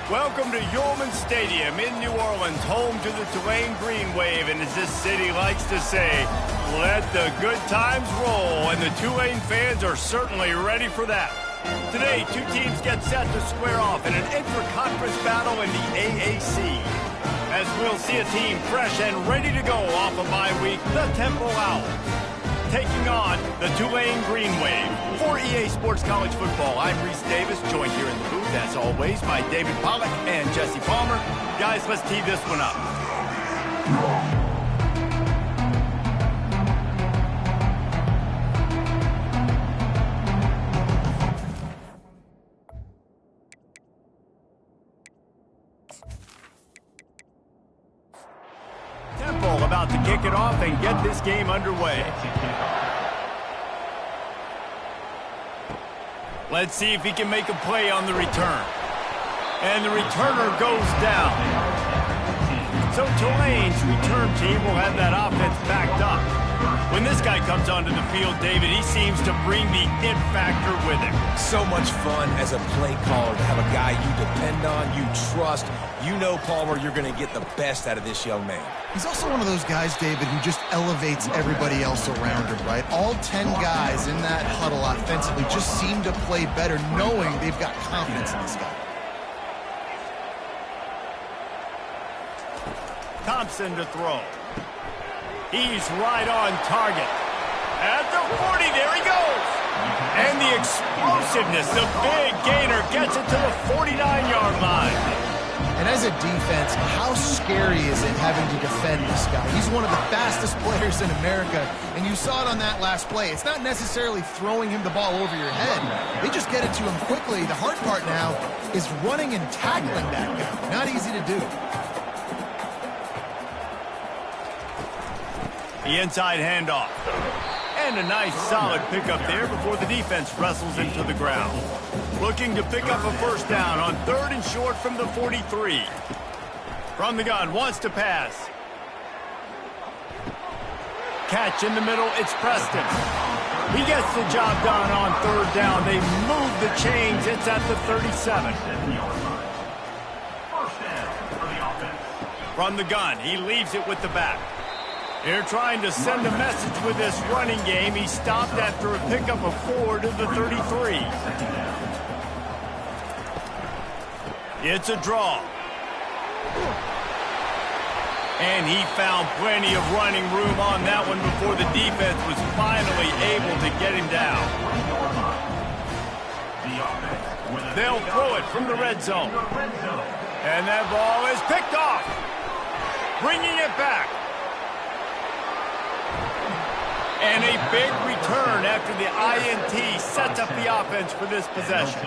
Welcome to Yulman Stadium in New Orleans, home to the Tulane Green Wave, and as this city likes to say, let the good times roll, and the Tulane fans are certainly ready for that. Today, two teams get set to square off in an intra-conference battle in the AAC. As we'll see a team fresh and ready to go off a bye week, the Temple Owls, taking on the Tulane Green Wave. For EA Sports College Football, I'm Reese Davis, joined here in the booth, as always, by David Pollack and Jesse Palmer. Guys, let's tee this one up. Temple about to kick it off and get this game underway. Let's see if he can make a play on the return. And the returner goes down. So Tulane's return team will have that offense backed up. When this guy comes onto the field, David, he seems to bring the it factor with him. So much fun as a play caller to have a guy you depend on, you trust. You know, Palmer, you're going to get the best out of this young man. He's also one of those guys, David, who just elevates everybody else around him, right? All 10 guys in that huddle offensively just seem to play better knowing they've got confidence in this guy. Thompson to throw. He's right on target. At the 40, there he goes. And the explosiveness, the big gainer gets it to the 49-yard line. And as a defense, how scary is it having to defend this guy? He's one of the fastest players in America, and you saw it on that last play. It's not necessarily throwing him the ball over your head. They just get it to him quickly. The hard part now is running and tackling that guy. Not easy to do. The inside handoff. And a nice solid pickup there before the defense wrestles into the ground. Looking to pick up a first down on 3rd and short from the 43. From the gun, wants to pass. Catch in the middle, it's Preston. He gets the job done on 3rd down. They move the chains, it's at the 37. From the gun, he leaves it with the back. They're trying to send a message with this running game. He stopped after a pickup of 4 to the 33. It's a draw. And he found plenty of running room on that one before the defense was finally able to get him down. They'll throw it from the red zone. And that ball is picked off. Bringing it back. And a big return after the INT sets up the offense for this possession.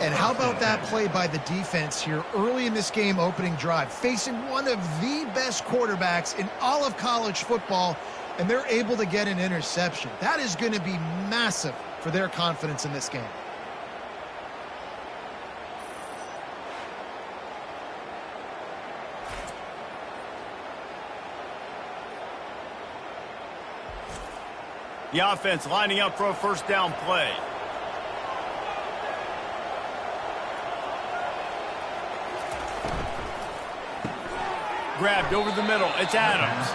And how about that play by the defense here early in this game opening drive, facing one of the best quarterbacks in all of college football, and they're able to get an interception. That is going to be massive for their confidence in this game. The offense lining up for a first down play. Grabbed over the middle. It's Adams.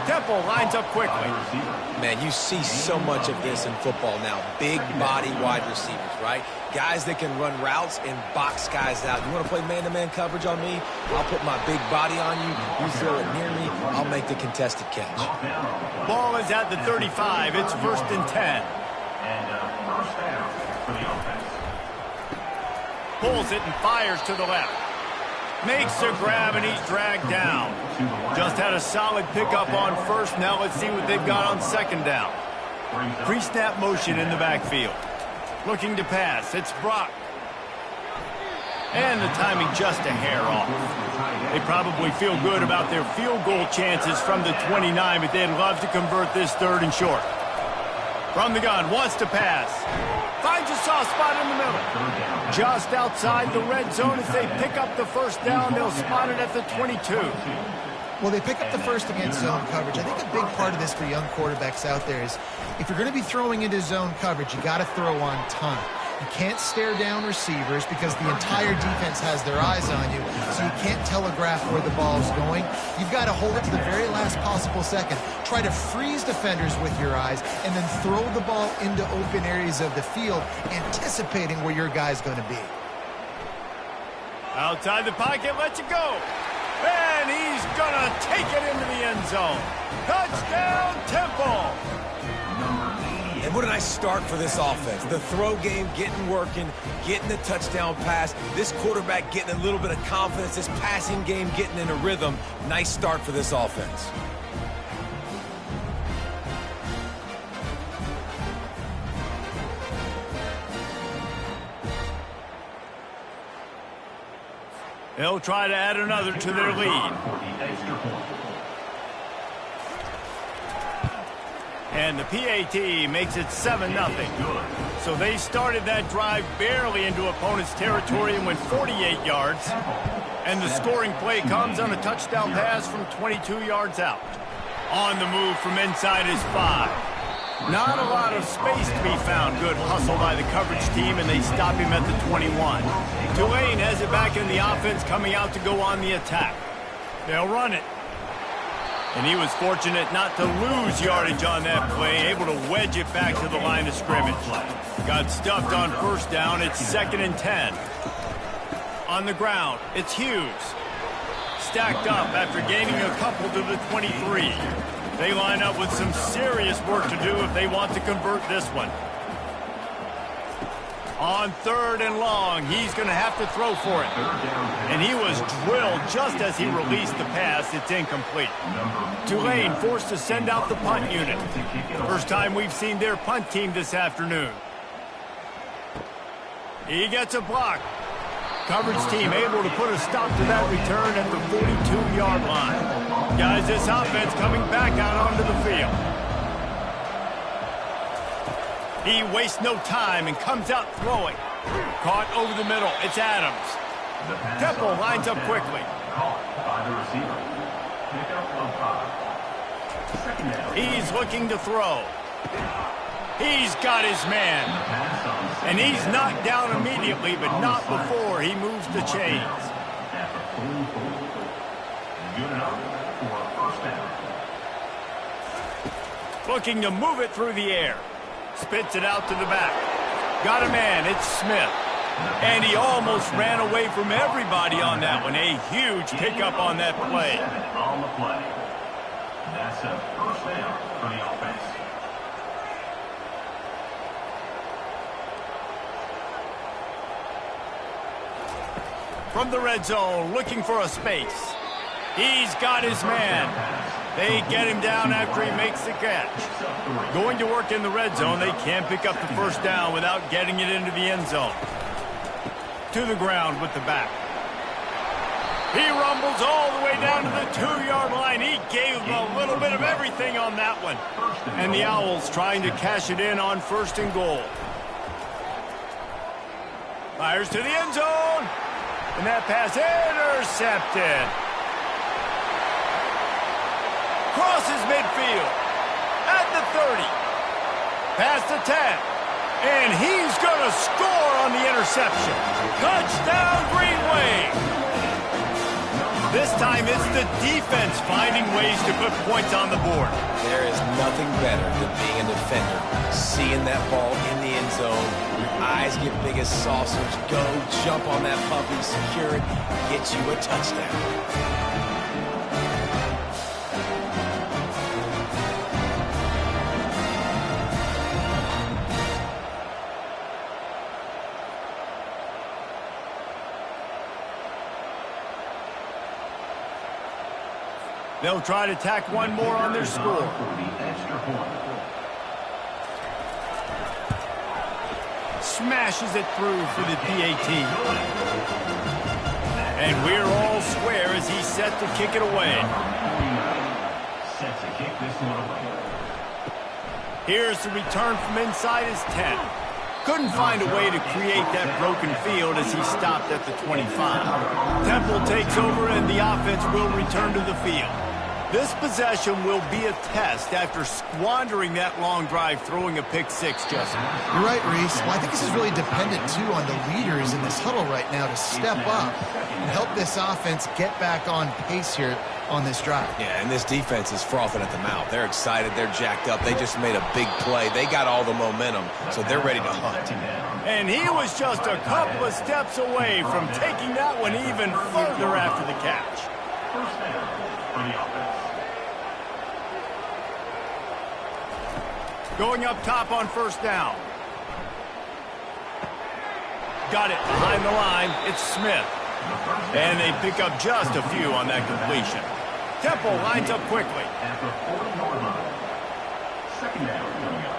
Temple lines up quickly. Man, you see so much of this in football now. Big body wide receivers, right? Guys that can run routes and box guys out. You want to play man-to-man coverage on me? I'll put my big body on you. You throw it near me, I'll make the contested catch. Ball is at the 35. It's 1st and 10. Pulls it and fires to the left. Makes a grab, and he's dragged down. Just had a solid pickup on 1st. Now let's see what they've got on 2nd down. Pre-snap motion in the backfield. Looking to pass. It's Brock. And the timing just a hair off. They probably feel good about their field goal chances from the 29, but they'd love to convert this 3rd and short. From the gun, wants to pass. Finds a soft spot in the middle. Just outside the red zone as they pick up the first down. They'll spot it at the 22. Well, they pick up the first against zone coverage. I think a big part of this for young quarterbacks out there is if you're going to be throwing into zone coverage, you got to throw on time. You can't stare down receivers because the entire defense has their eyes on you, so you can't telegraph where the ball's going. You've got to hold it to the very last possible second. Try to freeze defenders with your eyes and then throw the ball into open areas of the field, anticipating where your guy's going to be. Outside the pocket, lets it go. And he's going to take it into the end zone. Touchdown, Temple! And what a nice start for this offense. The throw game getting working, getting the touchdown pass. This quarterback getting a little bit of confidence. This passing game getting in a rhythm. Nice start for this offense. They'll try to add another to their lead. And the PAT makes it 7-0. So they started that drive barely into opponent's territory and went 48 yards. And the scoring play comes on a touchdown pass from 22 yards out. On the move from inside his 5. Not a lot of space to be found. Good hustle by the coverage team, and they stop him at the 21. Tulane has it back in the offense, coming out to go on the attack. They'll run it. And he was fortunate not to lose yardage on that play, able to wedge it back to the line of scrimmage. Got stuffed on first down. It's 2nd and 10. On the ground, it's Hughes. Stacked up after gaining a couple to the 23. They line up with some serious work to do if they want to convert this one. On 3rd and long, he's going to have to throw for it. And he was drilled just as he released the pass. It's incomplete. Tulane forced to send out the punt unit. First time we've seen their punt team this afternoon. He gets a block. Coverage team able to put a stop to that return at the 42-yard line. Guys, this offense coming back out onto the field. He wastes no time and comes out throwing. Caught over the middle. It's Adams. Temple lines up quickly. He's looking to throw. He's got his man. And he's knocked down immediately, but not before he moves the chains. Looking to move it through the air. Spits it out to the back. Got a man. It's Smith. And he almost ran away from everybody on that one. A huge pickup on that play. That's a first down for the offense. From the red zone, looking for a space. He's got his man. They get him down after he makes the catch. Going to work in the red zone, they can't pick up the first down without getting it into the end zone. To the ground with the back. He rumbles all the way down to the 2-yard line. He gave them a little bit of everything on that one. And the Owls trying to cash it in on 1st and goal. Fires to the end zone. And that pass intercepted. Crosses midfield. At the 30. Past the 10. And he's going to score on the interception. Touchdown, Green Wave. This time it's the defense finding ways to put points on the board. There is nothing better than being a defender. Seeing that ball in the end zone, your eyes get big as saucers. Go, jump on that puppy, secure it, get you a touchdown. They'll try to tack one more on their score. Smashes it through for the PAT. And we're all square as he's set to kick it away. Here's the return from inside his 10. Couldn't find a way to create that broken field as he stopped at the 25. Temple takes over and the offense will return to the field. This possession will be a test after squandering that long drive, throwing a pick six, Jesse. You're right, Reese. Well, I think this is really dependent, too, on the leaders in this huddle right now to step up and help this offense get back on pace here on this drive. Yeah, and this defense is frothing at the mouth. They're excited. They're jacked up. They just made a big play. They got all the momentum, so they're ready to hunt. And he was just a couple of steps away from taking that one even further after the catch. First down for the offense. Going up top on first down. Got it behind the line. It's Smith. And they pick up just a few on that completion. Temple lines up quickly. At the 40-yard line. Second down coming up.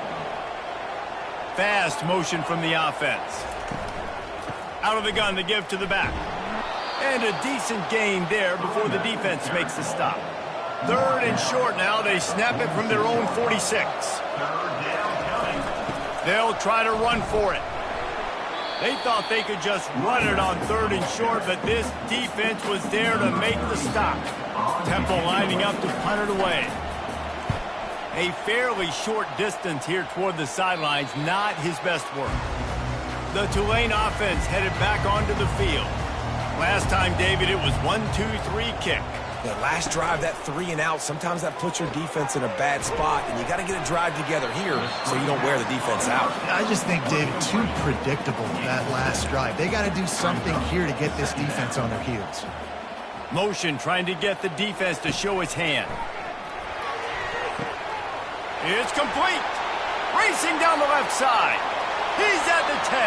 Fast motion from the offense. Out of the gun, the give to the back. And a decent gain there before the defense makes the stop. Third and short now. They snap it from their own 46. They'll try to run for it. They thought they could just run it on third and short, but this defense was there to make the stop. Temple lining up to punt it away. A fairly short distance here toward the sidelines, not his best work. The Tulane offense headed back onto the field. Last time, David, it was 1-2-3 kick. The last drive, that 3 and out, sometimes that puts your defense in a bad spot, and you got to get a drive together here so you don't wear the defense out. I just think, David, too predictable that last drive. They got to do something here to get this defense on their heels. Motion trying to get the defense to show its hand. It's complete. Racing down the left side. He's at the 10.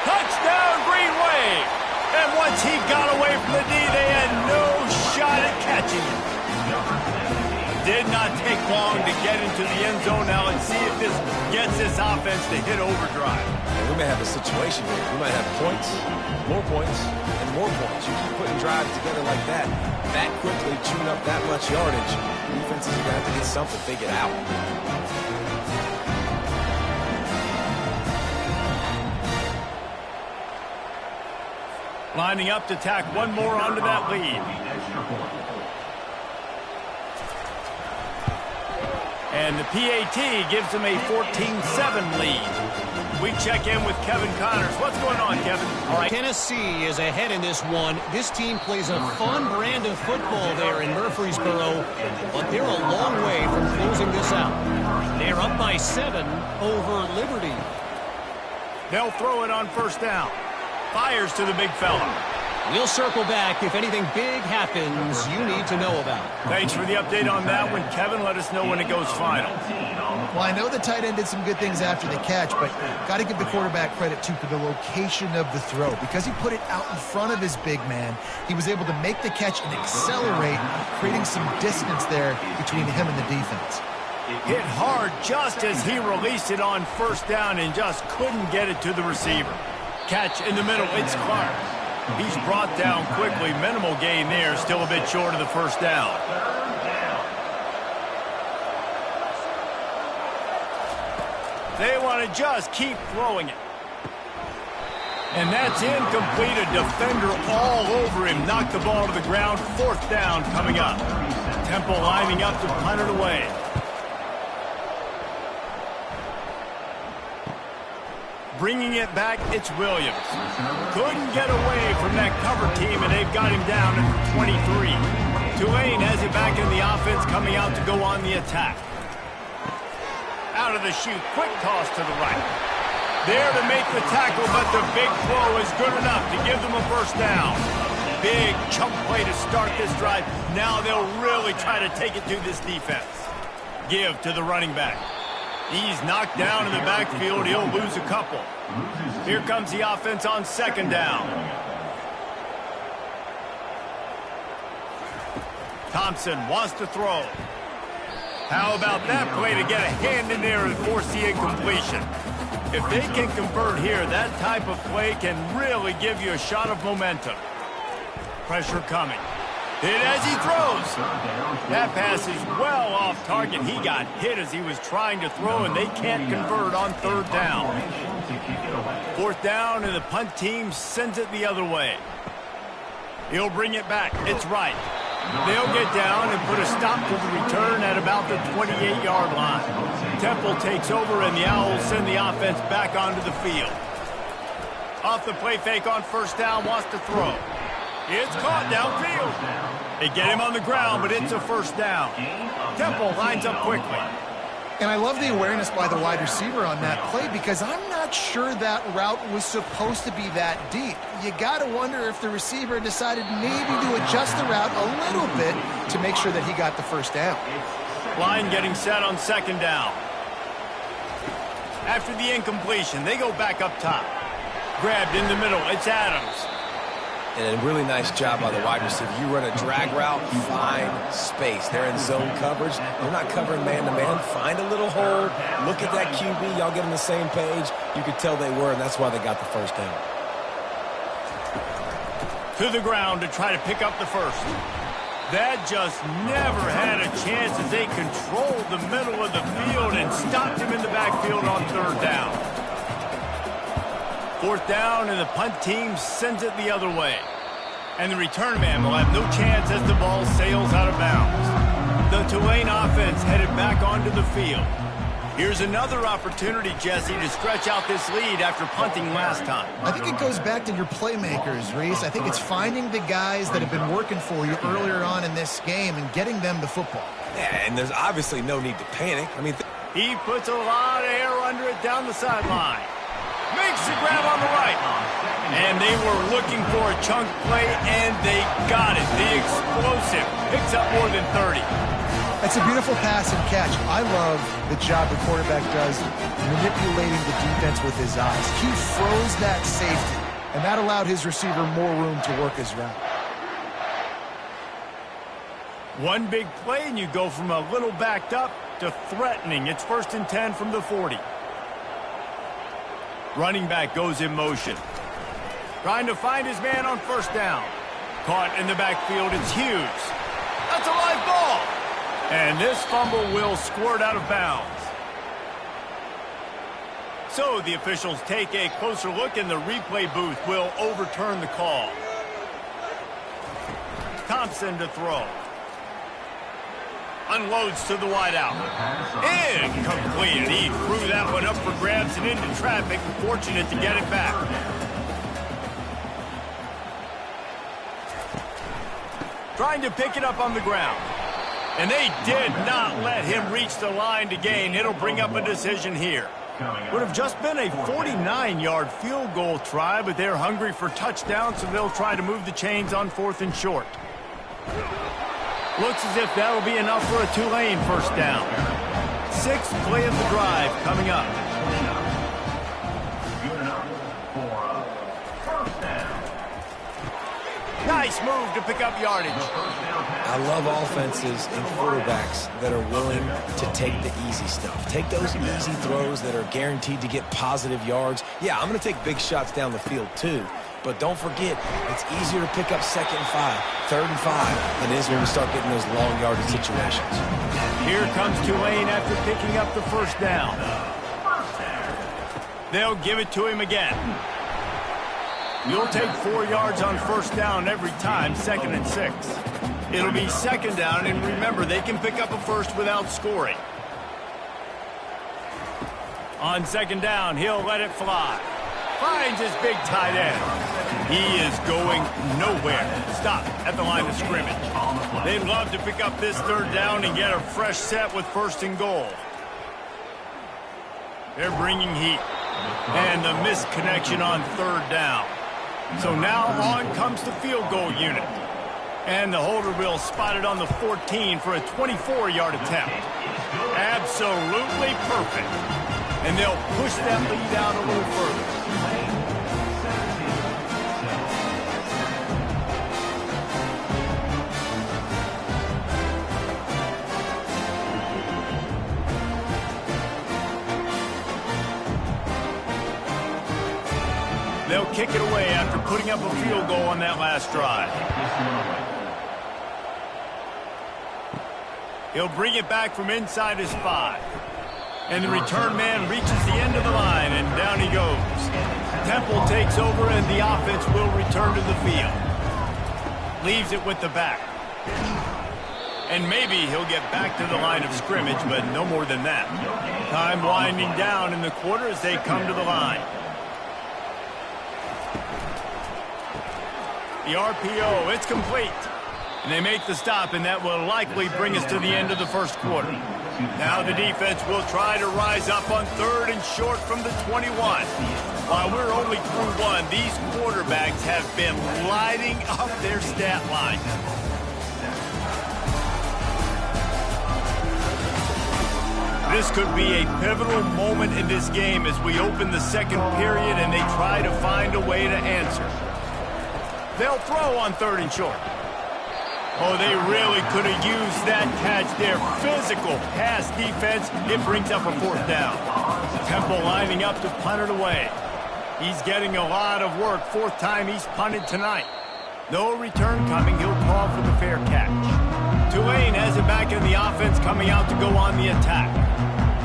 Touchdown, Green Wave. And once he got away from the D, they had no shot at catching him. Did not take long to get into the end zone. Now let's see if this gets this offense to hit overdrive. And we may have a situation here. We might have points, and more points. You keep putting drives together like that quickly, chewing up that much yardage. Defenses are going to have to get something figured out. Lining up to tack one more onto that lead. And the PAT gives them a 14-7 lead. We check in with Kevin Connors. What's going on, Kevin? All right, Tennessee is ahead in this one. This team plays a fun brand of football there in Murfreesboro, but they're a long way from closing this out. They're up by 7 over Liberty. They'll throw it on first down. Fires to the big fella. We'll circle back if anything big happens you need to know about. Thanks for the update on that one, Kevin. Let us know when it goes final. Well, I know the tight end did some good things after the catch, but got to give the quarterback credit, too, for the location of the throw. Because he put it out in front of his big man, he was able to make the catch and accelerate, creating some distance there between him and the defense. Hit hard just as he released it on first down and just couldn't get it to the receiver. Catch in the middle, it's Clark. He's brought down quickly. Minimal gain there, still a bit short of the first down. They want to just keep throwing it. And that's incomplete. A defender all over him. Knocked the ball to the ground. Fourth down coming up. Temple lining up to punt it away. Bringing it back, it's Williams. Couldn't get away from that cover team, and they've got him down at 23. Tulane has it back in the offense, coming out to go on the attack. Out of the chute, quick toss to the right. There to make the tackle, but the big throw is good enough to give them a first down. Big chunk play to start this drive. Now they'll really try to take it to this defense. Give to the running back. He's knocked down in the backfield. He'll lose a couple. Here comes the offense on second down. Thompson wants to throw. How about that play to get a hand in there and force the incompletion? If they can convert here, that type of play can really give you a shot of momentum. Pressure coming. Hit as he throws. That pass is well off target. He got hit as he was trying to throw, and they can't convert on third down. Fourth down, and the punt team sends it the other way. He'll bring it back. It's right. They'll get down and put a stop to the return at about the 28-yard line. Temple takes over, and the Owls send the offense back onto the field. Off the play fake on first down, wants to throw. It's caught downfield. They get him on the ground, but it's a first down. Temple lines up quickly. And I love the awareness by the wide receiver on that play because I'm not sure that route was supposed to be that deep. You got to wonder if the receiver decided maybe to adjust the route a little bit to make sure that he got the first down. Line getting set on second down. After the incompletion, they go back up top. Grabbed in the middle, it's Adams. And a really nice job by the wide receiver. You run a drag route, find space. They're in zone coverage. They're not covering man-to-man. Find a little hole. Look at that QB. Y'all get on the same page. You could tell they were, and that's why they got the first down. To the ground to try to pick up the first. That just never had a chance as they controlled the middle of the field and stopped him in the backfield on third down. Fourth down, and the punt team sends it the other way. And the return man will have no chance as the ball sails out of bounds. The Tulane offense headed back onto the field. Here's another opportunity, Jesse, to stretch out this lead after punting last time. I think it goes back to your playmakers, Reese. I think it's finding the guys that have been working for you earlier on in this game and getting them the football. Yeah, and there's obviously no need to panic. I mean, he puts a lot of air under it down the sideline. Makes the grab on the right. And they were looking for a chunk play, and they got it. The explosive picks up more than 30. It's a beautiful pass and catch. I love the job the quarterback does manipulating the defense with his eyes. He froze that safety, and that allowed his receiver more room to work his route. One big play, and you go from a little backed up to threatening. It's 1st and 10 from the 40. Running back goes in motion. Trying to find his man on first down. Caught in the backfield, it's Hughes. That's a live ball. And this fumble will squirt out of bounds. So the officials take a closer look, and the replay booth will overturn the call. Thompson to throw. Unloads to the wideout. Incomplete. He threw that one up for grabs and into traffic. Fortunate to get it back. Trying to pick it up on the ground. And they did not let him reach the line to gain. It'll bring up a decision here. Would have just been a 49-yard field goal try, but they're hungry for touchdowns, so they'll try to move the chains on 4th and short. Looks as if that'll be enough for a Tulane first down. 6th play of the drive coming up. Nice move to pick up yardage. I love offenses and quarterbacks that are willing to take the easy stuff. Take those easy throws that are guaranteed to get positive yards. Yeah, I'm going to take big shots down the field too. But don't forget, it's easier to pick up 2nd and 5, 3rd and 5 than it is when we start getting those long yardage situations. Here comes Tulane after picking up the first down. They'll give it to him again. You'll take 4 yards on first down every time, 2nd and 6. It'll be 2nd down, and remember, they can pick up a first without scoring. On 2nd down, he'll let it fly. Finds his big tight end. He is going nowhere. Stop at the line of scrimmage. They'd love to pick up this 3rd down and get a fresh set with 1st and goal. They're bringing heat. And the missed connection on 3rd down. So now on comes the field goal unit. And the holder will spot it on the 14 for a 24-yard attempt. Absolutely perfect. And they'll push that lead out a little further. They'll kick it away after putting up a field goal on that last drive. He'll bring it back from inside his 5. And the return man reaches the end of the line, and down he goes. Temple takes over, and the offense will return to the field. Leaves it with the back. And maybe he'll get back to the line of scrimmage, but no more than that. Time winding down in the quarter as they come to the line. The RPO, it's complete. And they make the stop, and that will likely bring us to the end of the first quarter. Now the defense will try to rise up on 3rd and short from the 21. While we're only through one, these quarterbacks have been lighting up their stat line. This could be a pivotal moment in this game as we open the second period and they try to find a way to answer. They'll throw on 3rd and short. Oh, they really could have used that catch there. Physical pass defense. It brings up a 4th down. Temple lining up to punt it away. He's getting a lot of work. 4th time he's punted tonight. No return coming. He'll call for the fair catch. Tulane has it back in the offense, coming out to go on the attack.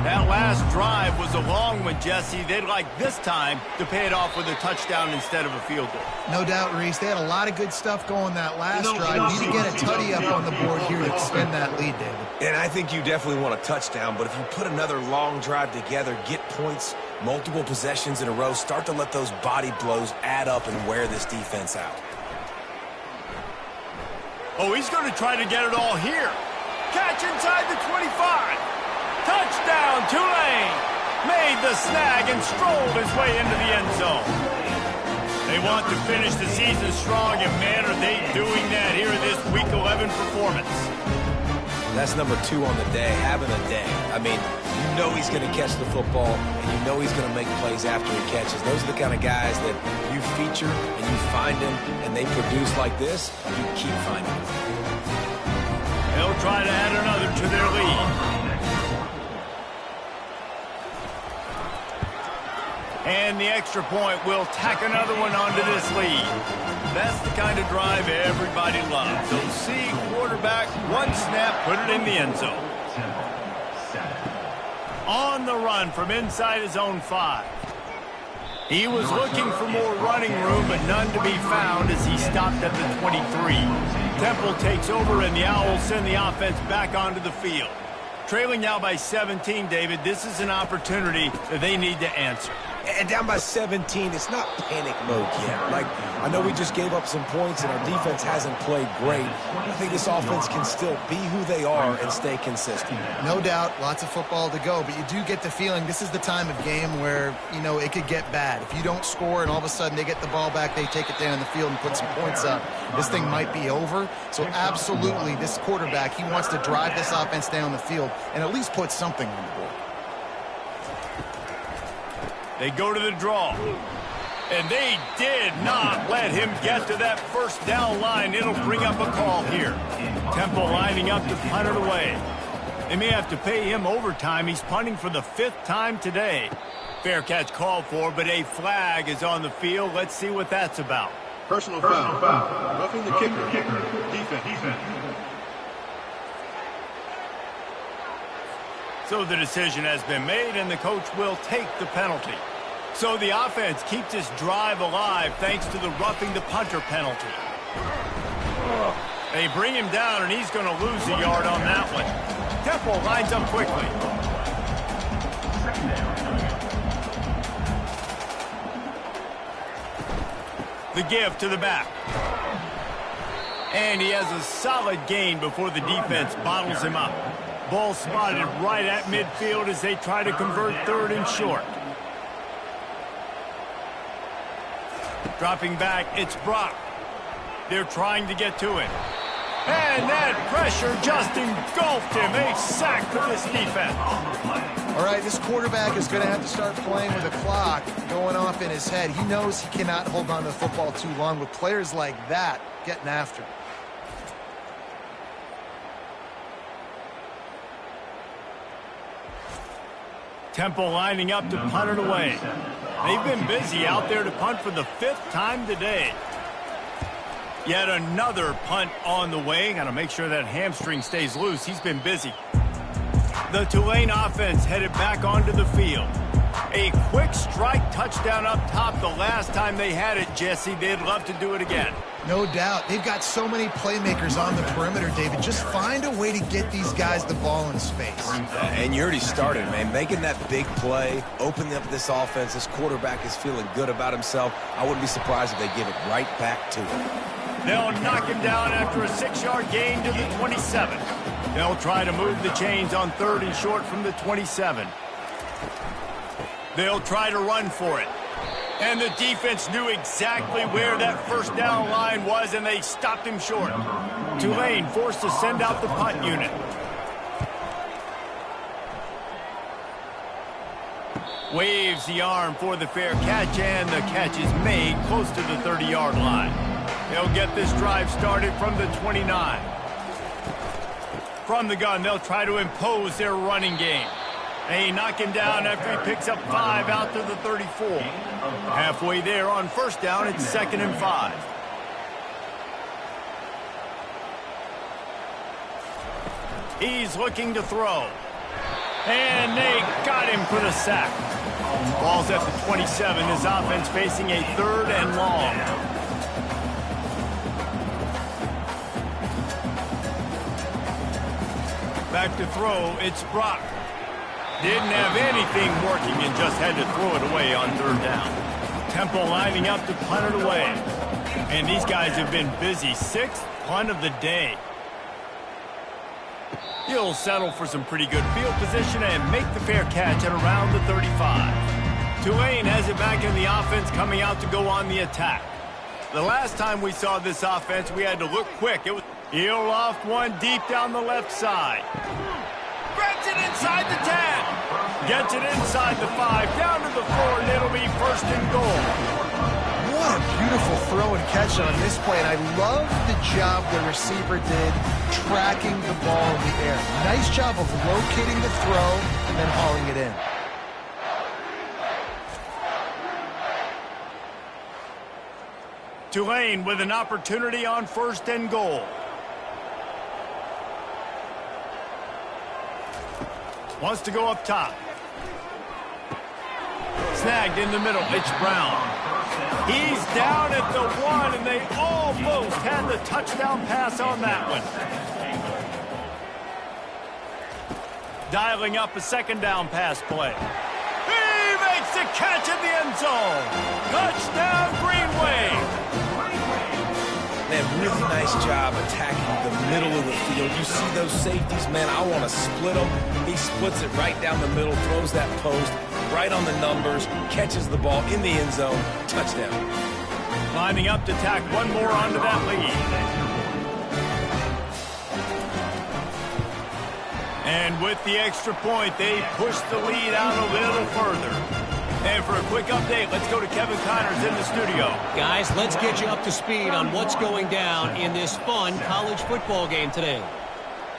That last drive was a long one, Jesse. They'd like this time to pay it off with a touchdown instead of a field goal. No doubt, Reese. They had a lot of good stuff going that last drive. You need to get a tutty up on the board here to extend that lead, David. And I think you definitely want a touchdown, but if you put another long drive together, get points, multiple possessions in a row, start to let those body blows add up and wear this defense out. Oh, he's going to try to get it all here. Catch inside the 25. Touchdown, Tulane! Made the snag and strolled his way into the end zone. They want to finish the season strong, and man, are they doing that here in this Week 11 performance. That's number 2 on the day, having a day. I mean, you know he's going to catch the football, and you know he's going to make plays after he catches. Those are the kind of guys that you feature, and you find them, and they produce like this, you keep finding them. They'll try to add another to their lead. And the extra point will tack another one onto this lead. That's the kind of drive everybody loves. So see quarterback, one snap, put it in the end zone. On the run from inside his own 5. He was looking for more running room, but none to be found as he stopped at the 23. Temple takes over, and the Owls send the offense back onto the field. Trailing now by 17, David, this is an opportunity that they need to answer. And down by 17, it's not panic mode yet. Like, I know we just gave up some points and our defense hasn't played great. I think this offense can still be who they are and stay consistent. No doubt, lots of football to go, but you do get the feeling this is the time of game where, you know, it could get bad. If you don't score and all of a sudden they get the ball back, they take it down the field and put some points up, this thing might be over. So absolutely, this quarterback, he wants to drive this offense down the field and at least put something on the board. They go to the draw. And they did not let him get to that first down line. It'll bring up a call here. Temple lining up to punt it away. They may have to pay him overtime. He's punting for the 5th time today. Fair catch called for, but a flag is on the field. Let's see what that's about. Personal foul. Roughing the kicker. Defense. So the decision has been made, and the coach will take the penalty. So the offense keeps this drive alive thanks to the roughing the punter penalty. They bring him down, and he's going to lose a yard on that one. Temple lines up quickly. The give to the back. And he has a solid gain before the defense bottles him up. Ball spotted right at midfield as they try to convert 3rd and short. Dropping back, it's Brock. They're trying to get to it. And that pressure just engulfed him. A sack for this defense. All right, this quarterback is going to have to start playing with a clock going off in his head. He knows he cannot hold on to the football too long with players like that getting after him. Temple lining up to punt it away. They've been busy out there to punt for the 5th time today. Yet another punt on the way. Got to make sure that hamstring stays loose. He's been busy. The Tulane offense headed back onto the field. A quick strike touchdown up top the last time they had it, Jesse. They'd love to do it again. No doubt. They've got so many playmakers on the perimeter, David. Just find a way to get these guys the ball in space. And you already started, man. Making that big play, opening up this offense. This quarterback is feeling good about himself. I wouldn't be surprised if they give it right back to him. They'll knock him down after a 6-yard gain to the 27. They'll try to move the chains on 3rd and short from the 27. They'll try to run for it. And the defense knew exactly where that first down line was, and they stopped him short. Tulane forced to send out the punt unit. Waves the arm for the fair catch, and the catch is made close to the 30-yard line. They'll get this drive started from the 29. From the gun, they'll try to impose their running game. They knock him down after he picks up 5 out to the 34. Halfway there on 1st down, it's 2nd and 5. He's looking to throw. And they got him for the sack. Ball's at the 27. This offense facing a 3rd and long. Back to throw, it's Brock. Didn't have anything working and just had to throw it away on 3rd down. Temple lining up to punt it away. And these guys have been busy. 6th punt of the day. He'll settle for some pretty good field position and make the fair catch at around the 35. Tulane has it back in the offense, coming out to go on the attack. The last time we saw this offense, we had to look quick. He'll loft one deep down the left side. Grabs it inside the 10. Gets it inside the 5, down to the 4, and it'll be 1st and goal. What a beautiful throw and catch on this play, and I love the job the receiver did tracking the ball in the air. Nice job of locating the throw and then hauling it in. Tulane with an opportunity on 1st and goal. Wants to go up top. Snagged in the middle. It's Brown. He's down at the 1, and they almost had the touchdown pass on that one. Dialing up a 2nd down pass play. He makes the catch in the end zone. Touchdown, Green Wave. Man, really nice job attacking the middle of the field. You see those safeties, man, I want to split them. He splits it right down the middle, throws that post, right on the numbers, catches the ball in the end zone, touchdown. Lining up to tack one more onto that lead. And with the extra point, they push the lead out a little further. And for a quick update, let's go to Kevin Connors in the studio. Guys, let's get you up to speed on what's going down in this fun college football game today.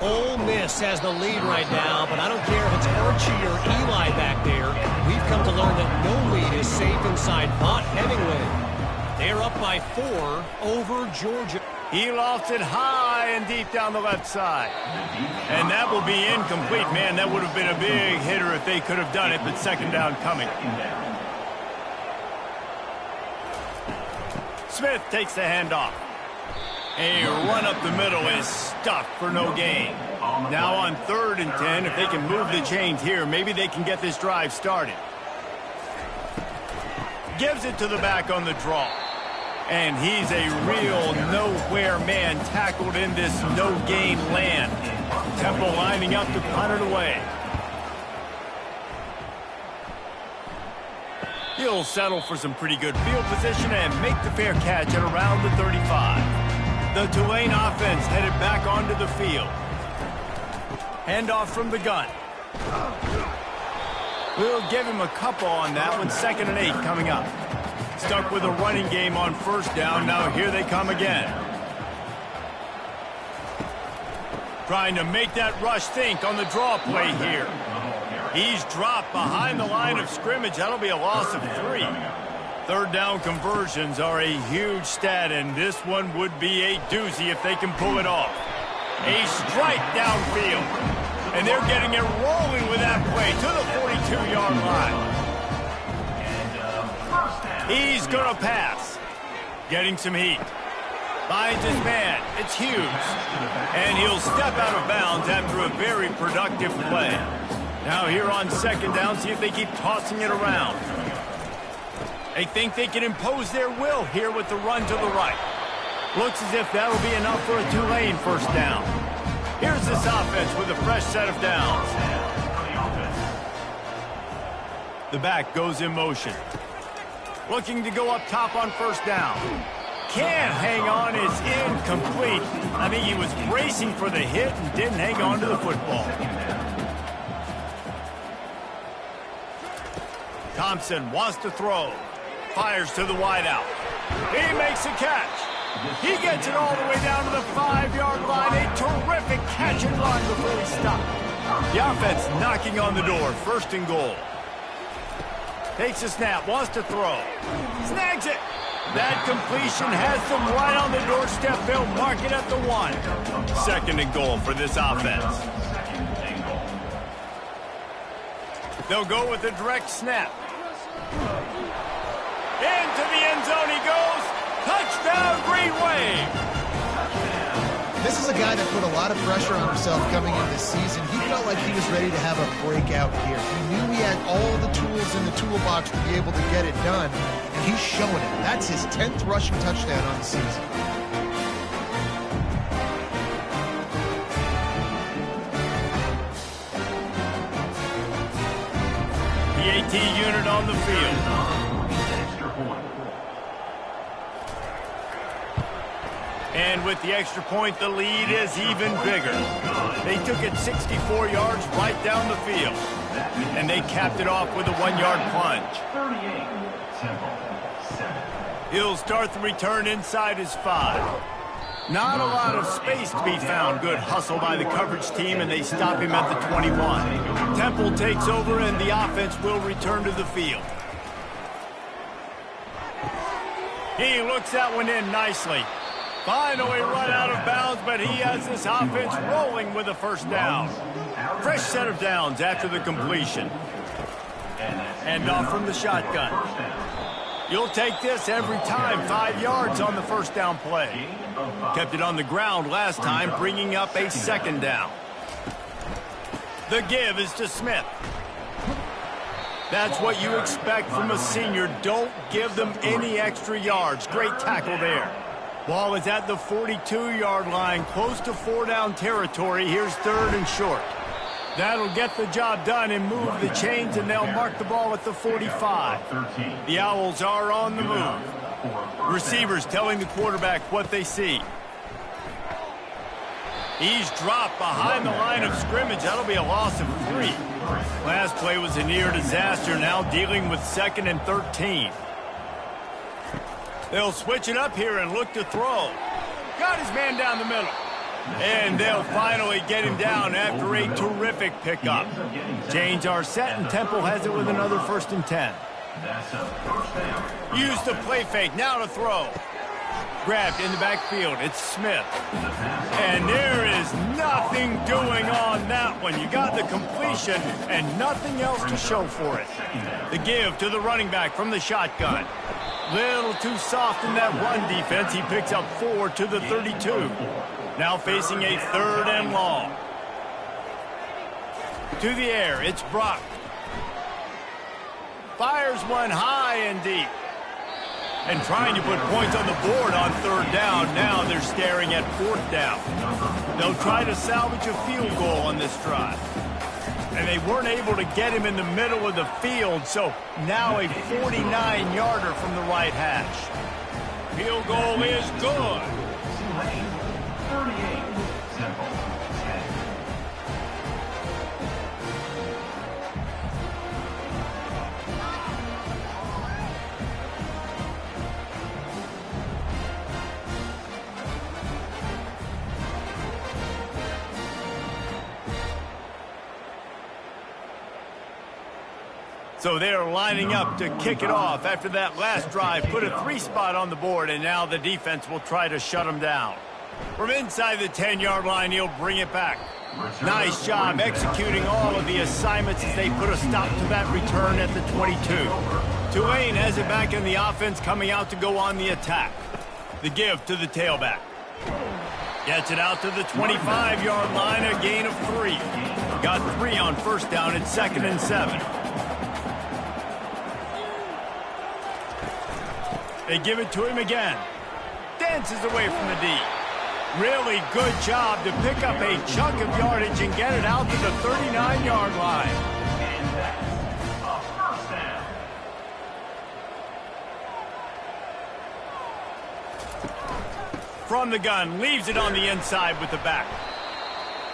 Ole Miss has the lead right now, but I don't care if it's Archie or Eli back there. We've come to learn that no lead is safe inside Mott Hemingway. They're up by 4 over Georgia. He lofts it high and deep down the left side. And that will be incomplete. Man, that would have been a big hitter if they could have done it, but 2nd down coming. Smith takes the handoff. A run up the middle is stuffed for no gain. Now on 3rd and 10, if they can move the chains here, maybe they can get this drive started. Gives it to the back on the draw. And he's a real nowhere man tackled in this no-gain land. Temple lining up to punt it away. He'll settle for some pretty good field position and make the fair catch at around the 35. The Tulane offense headed back onto the field. Handoff from the gun. We'll give him a couple on that one. 2nd and 8 coming up. Stuck with a running game on 1st down. Now here they come again. Trying to make that rush think on the draw play here. He's dropped behind the line of scrimmage. That'll be a loss of 3. 3rd down conversions are a huge stat, and this one would be a doozy if they can pull it off. A strike downfield. And they're getting it rolling with that play to the 42-yard line. He's going to pass. Getting some heat. Finds his man. It's Hughes. And he'll step out of bounds after a very productive play. Now here on second down, see if they keep tossing it around. They think they can impose their will here with the run to the right. Looks as if that'll be enough for a Tulane first down. Here's this offense with a fresh set of downs. The back goes in motion. Looking to go up top on first down. Can't hang on, it's incomplete. I think he was bracing for the hit and didn't hang on to the football. Thompson wants to throw. Fires to the wideout. He makes a catch. He gets it all the way down to the 5-yard line. A terrific catch and run before he stopped. The offense knocking on the door. First and goal. Takes a snap. Wants to throw. Snags it. That completion has them right on the doorstep. They'll mark it at the 1. Second and goal for this offense. They'll go with a direct snap. Into the end zone he goes. Touchdown, Green Wave. This is a guy that put a lot of pressure on himself coming into this season. He felt like he was ready to have a breakout year. He knew he had all the tools in the toolbox to be able to get it done, and he's showing it. That's his 10th rushing touchdown on the season. The AT unit on the field. And with the extra point, the lead is even bigger. They took it 64 yards right down the field. And they capped it off with a 1-yard plunge. He'll start the return inside his 5. Not a lot of space to be found. Good hustle by the coverage team, and they stop him at the 21. Temple takes over, and the offense will return to the field. He looks that one in nicely. Finally run out of bounds, but he has this offense rolling with a first down. Fresh set of downs after the completion. And off from the shotgun. You'll take this every time. 5 yards on the first down play. Kept it on the ground last time, bringing up a second down. The give is to Smith. That's what you expect from a senior. Don't give them any extra yards. Great tackle there. Ball is at the 42-yard line, close to 4-down territory. Here's third and short. That'll get the job done and move the chains, and they'll mark the ball at the 45. The Owls are on the move. Receivers telling the quarterback what they see. He's dropped behind the line of scrimmage. That'll be a loss of 3. Last play was a near disaster, now dealing with 2nd and 13. They'll switch it up here and look to throw. Got his man down the middle. And they'll finally get him down after a terrific pickup. Chains are set, and Temple has it with another 1st and 10. Use the play fake, now to throw. Grabbed in the backfield, it's Smith. And there is nothing doing on that one. You got the completion and nothing else to show for it. The give to the running back from the shotgun. Little too soft in that run defense. He picks up 4 to the 32. Now facing a 3rd and long. To the air, it's Brock. Fires one high and deep. And trying to put points on the board on 3rd down. Now they're staring at 4th down. They'll try to salvage a field goal on this drive. And they weren't able to get him in the middle of the field, so now a 49-yarder from the right hash. Field goal is good. 38, Temple, 10. So they're lining up to kick it off after that last drive. Put a 3 spot on the board, and now the defense will try to shut them down. From inside the 10-yard line, he'll bring it back. Nice job executing all of the assignments as they put a stop to that return at the 22. Tulane has it back in the offense, coming out to go on the attack. The give to the tailback. Gets it out to the 25-yard line, a gain of 3. Got 3 on first down at 2nd and 7. They give it to him again. Dances away from the D. Really good job to pick up a chunk of yardage and get it out to the 39-yard line. And that's a first down. From the gun, leaves it on the inside with the back.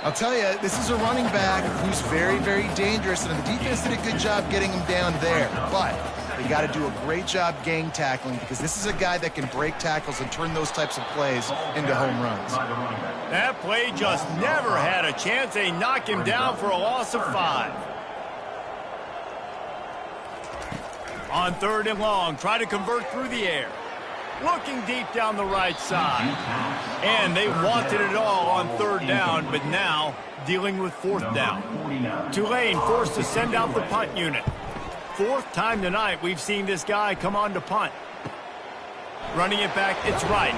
I'll tell you, this is a running back who's very, very dangerous, and the defense did a good job getting him down there. But they got to do a great job gang tackling, because this is a guy that can break tackles and turn those types of plays into home runs. That play just never had a chance. They knock him down for a loss of 5. On 3rd and long, try to convert through the air. Looking deep down the right side. And they wanted it all on 3rd down, but now dealing with 4th down. Tulane forced to send out the punt unit. 4th time tonight we've seen this guy come on to punt. Running it back, it's right.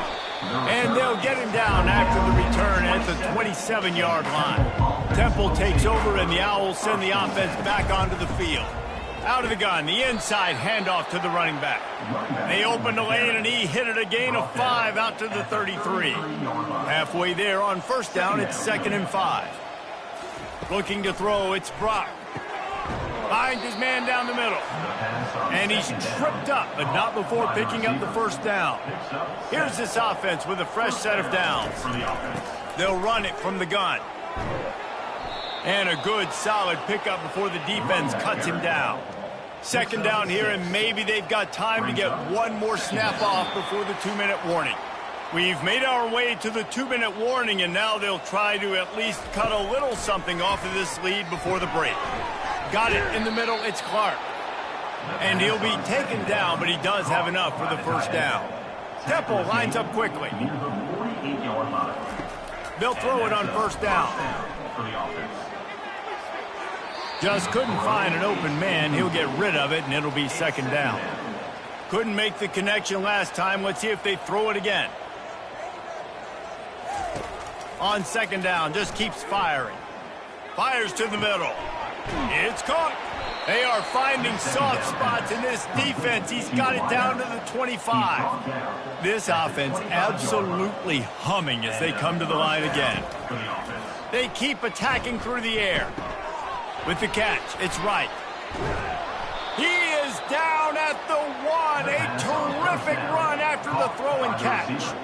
And they'll get him down after the return at the 27-yard line. Temple takes over, and the Owls send the offense back onto the field. Out of the gun, the inside handoff to the running back. They open the lane, and he hit it, a gain of 5 out to the 33. Halfway there on 1st down, it's 2nd and 5. Looking to throw, it's Brock. Finds his man down the middle. And he's tripped up, but not before picking up the 1st down. Here's this offense with a fresh set of downs. They'll run it from the gun. And a good, solid pickup before the defense cuts him down. 2nd down here, and maybe they've got time to get one more snap off before the 2-minute warning. We've made our way to the 2-minute warning, and now they'll try to at least cut a little something off of this lead before the break. Got it in the middle, it's Clark. And he'll be taken down, but he does have enough for the 1st down. Temple lines up quickly. They'll throw it on 1st down. Just couldn't find an open man. He'll get rid of it, and it'll be 2nd down. Couldn't make the connection last time. Let's see if they throw it again. On 2nd down, just keeps firing. Fires to the middle. It's caught. They are finding soft spots in this defense. He's got it down to the 25. This offense absolutely humming as they come to the line again. They keep attacking through the air. With the catch, it's right. He is down at the 1. A terrific run after the throw and catch.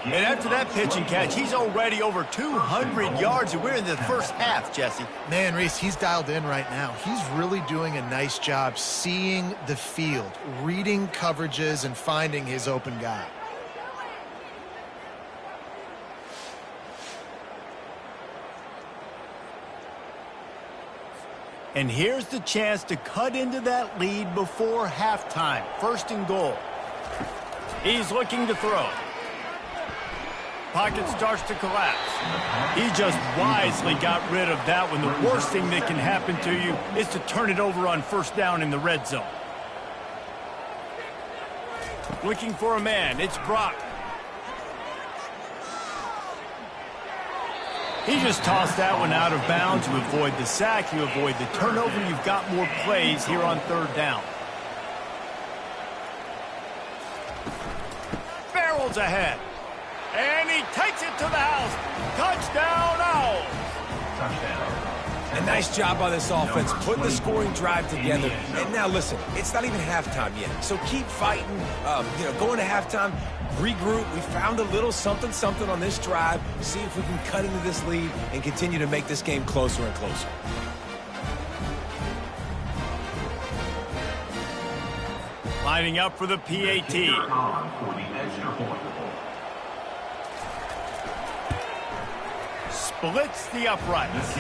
And after that pitch and catch, he's already over 200 yards, and we're in the 1st half, Jesse. Man, Reese, he's dialed in right now. He's really doing a nice job seeing the field, reading coverages, and finding his open guy. And here's the chance to cut into that lead before halftime. 1st and goal. He's looking to throw. Pocket starts to collapse. He just wisely got rid of that one. The worst thing that can happen to you is to turn it over on 1st down in the red zone. Looking for a man. It's Brock. He just tossed that one out of bounds. You avoid the sack, you avoid the turnover. You've got more plays here on 3rd down. Barrels ahead. And he takes it to the house. Touchdown, Owls. A nice job by this offense, putting the scoring drive together. And now listen, it's not even halftime yet. So keep fighting, going to halftime, regroup. We found a little something on this drive. See if we can cut into this lead and continue to make this game closer and closer. Lining up for the PAT. Splits the uprights.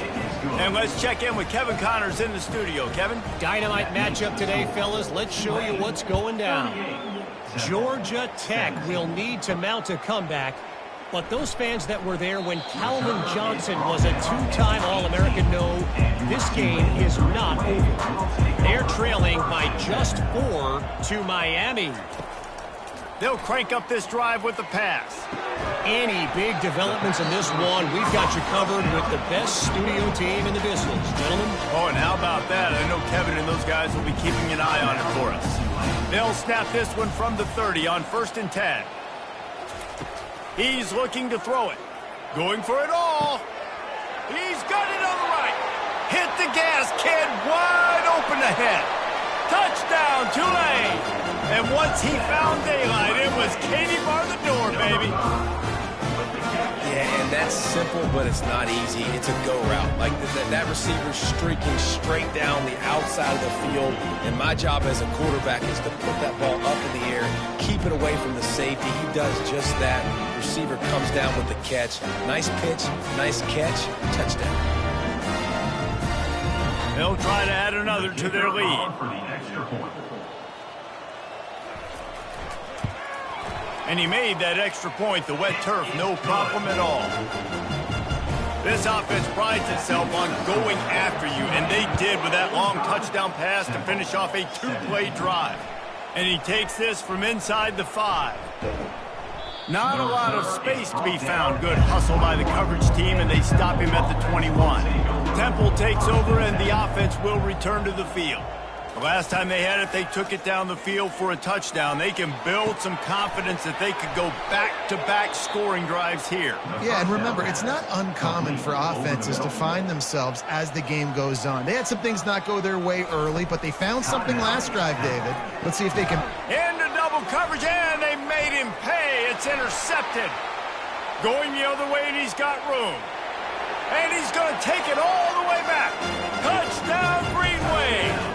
And let's check in with Kevin Connors in the studio. Kevin? Dynamite matchup today, fellas. Let's show you what's going down. Georgia Tech will need to mount a comeback But those fans that were there when Calvin Johnson was a two-time All-American know this game is not over. They're trailing by just 4 to Miami. They'll crank up this drive with the pass. Any big developments in this one, we've got you covered with the best studio team in the business, gentlemen. Oh, and how about that? I know Kevin and those guys will be keeping an eye on it for us. They'll snap this one from the 30 on 1st and 10. He's looking to throw it. Going for it all. He's got it on the right. Hit the gas, kid. Wide open ahead. Touchdown, Tulane. And once he found daylight, it was Katie bar the door, baby. Yeah, and that's simple, but it's not easy. It's a go route. Like that receiver's streaking straight down the outside of the field, and my job as a quarterback is to put that ball up in the air, keep it away from the safety. He does just that. Receiver comes down with the catch. Nice pitch, nice catch, touchdown. They'll try to add another to their lead. For the extra point. And he made that extra point, the wet turf, no problem at all. This offense prides itself on going after you, and they did with that long touchdown pass to finish off a 2-play drive. And he takes this from inside the 5. Not a lot of space to be found. Good hustle by the coverage team, and they stop him at the 21. Temple takes over, and the offense will return to the field. The last time they had it, they took it down the field for a touchdown. They can build some confidence that they could go back-to-back scoring drives here. Yeah, and remember, it's not uncommon for offenses to find themselves as the game goes on. They had some things not go their way early, but they found something last drive, David. Let's see if they can... Into double coverage, and they made him pay. It's intercepted. Going the other way, and he's got room. And he's going to take it all the way back. Touchdown, Greenway.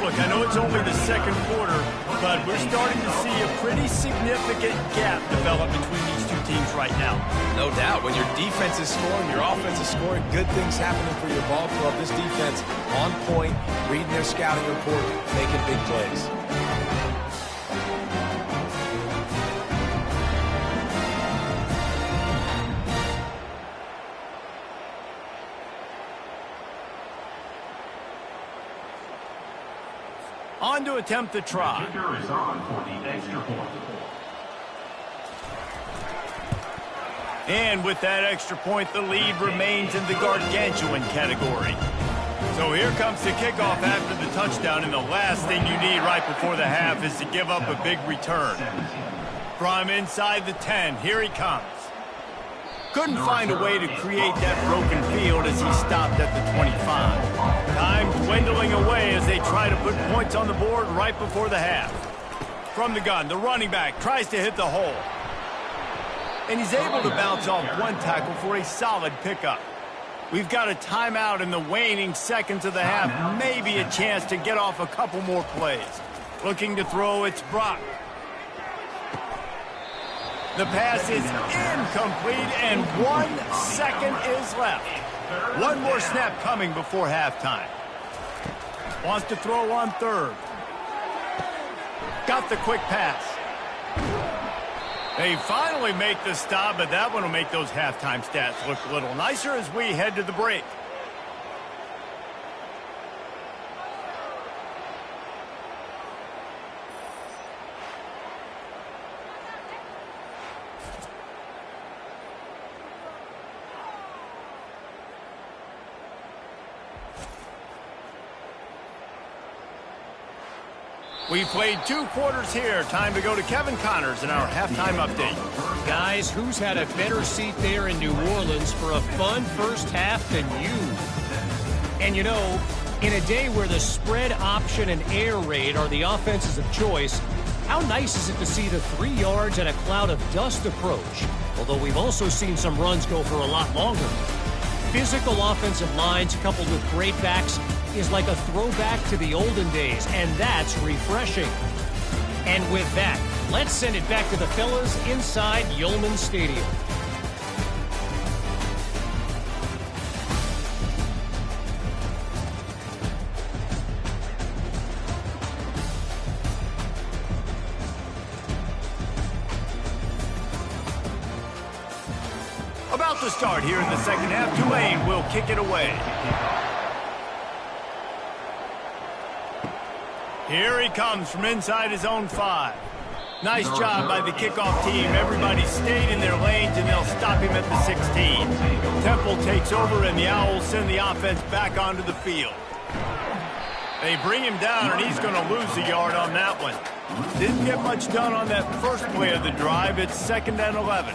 Look, I know it's only the second quarter, but we're starting to see a pretty significant gap develop between these two teams right now. No doubt. When your defense is scoring, your offense is scoring, good things happening for your ball club. This defense on point, reading their scouting report, making big plays. On to attempt the try. Kicker is on for the extra point. And with that extra point, the lead remains in the gargantuan category. So here comes the kickoff after the touchdown, and the last thing you need right before the half is to give up a big return. From inside the 10, here he comes. Couldn't find a way to create that broken field as he stopped at the 25. Time dwindling away as they try to put points on the board right before the half. From the gun, the running back tries to hit the hole. And he's able to bounce off one tackle for a solid pickup. We've got a timeout in the waning seconds of the half. Maybe a chance to get off a couple more plays. Looking to throw, it's Brock. The pass is incomplete, and 1 second is left. One more snap coming before halftime. Wants to throw on third. Got the quick pass. They finally make the stop, but that one will make those halftime stats look a little nicer as we head to the break. We played 2 quarters here. Time to go to Kevin Connors in our halftime update. Guys, who's had a better seat there in New Orleans for a fun first half than you? And you know, in a day where the spread option and air raid are the offenses of choice, how nice is it to see the 3 yards and a cloud of dust approach? Although we've also seen some runs go for a lot longer. Physical offensive lines coupled with great backs is like a throwback to the olden days, and that's refreshing. And with that, let's send it back to the fellas inside Yulman Stadium. About to start here in the second half. Tulane will kick it away. Here he comes from inside his own 5. Nice job by the kickoff team. Everybody stayed in their lanes, and they'll stop him at the 16. Temple takes over, and the Owls send the offense back onto the field. They bring him down, and he's going to lose a yard on that one. Didn't get much done on that first play of the drive. It's 2nd and 11.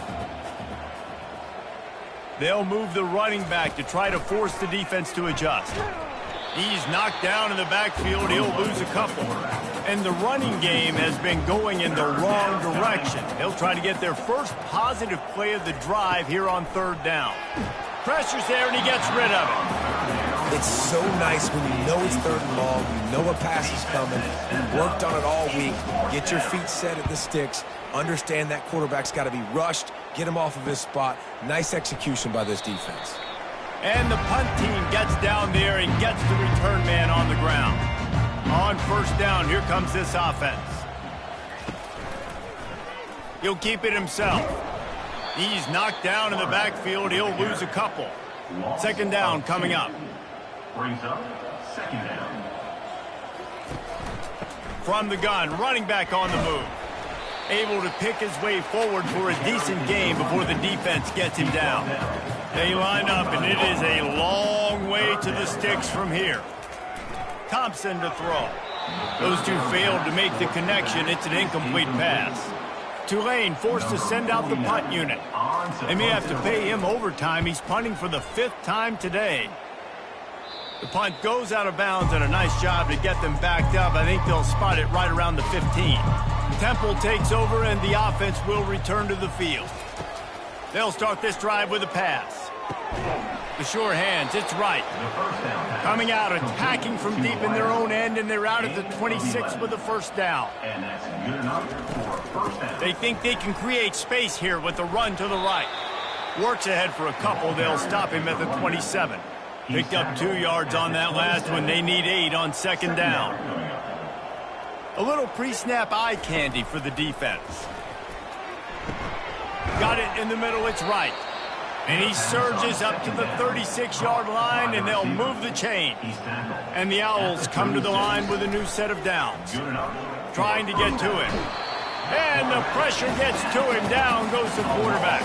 They'll move the running back to try to force the defense to adjust. He's knocked down in the backfield. He'll lose a couple. And the running game has been going in the wrong direction. They'll try to get their first positive play of the drive here on 3rd down. Pressure's there, and he gets rid of it. It's so nice when you know it's 3rd and long, you know a pass is coming, you worked on it all week, get your feet set at the sticks, understand that quarterback's got to be rushed, get him off of his spot. Nice execution by this defense. And the punt team gets down there and gets the return man on the ground. On 1st down, here comes this offense. He'll keep it himself. He's knocked down in the backfield. He'll lose a couple. 2nd down coming up. Brings up 2nd down. From the gun, running back on the move. Able to pick his way forward for a decent game before the defense gets him down. They line up, and it is a long way to the sticks from here. Thompson to throw. Those two failed to make the connection. It's an incomplete pass. Tulane forced to send out the punt unit. They may have to pay him overtime. He's punting for the 5th time today. The punt goes out of bounds, and a nice job to get them backed up. I think they'll spot it right around the 15. Temple takes over, and the offense will return to the field. They'll start this drive with a pass. The sure hands, it's right. Coming out, attacking from deep in their own end, and they're out at the 26 with a 1st down. And that's good enough for a 1st down. They think they can create space here with the run to the right. Works ahead for a couple. They'll stop him at the 27. Picked up 2 yards on that last one. They need 8 on 2nd down. A little pre-snap eye candy for the defense. Got it in the middle, it's right. And he surges up to the 36-yard line, and they'll move the chain. And the Owls come to the line with a new set of downs. Trying to get to it. And the pressure gets to him. Down goes the quarterback.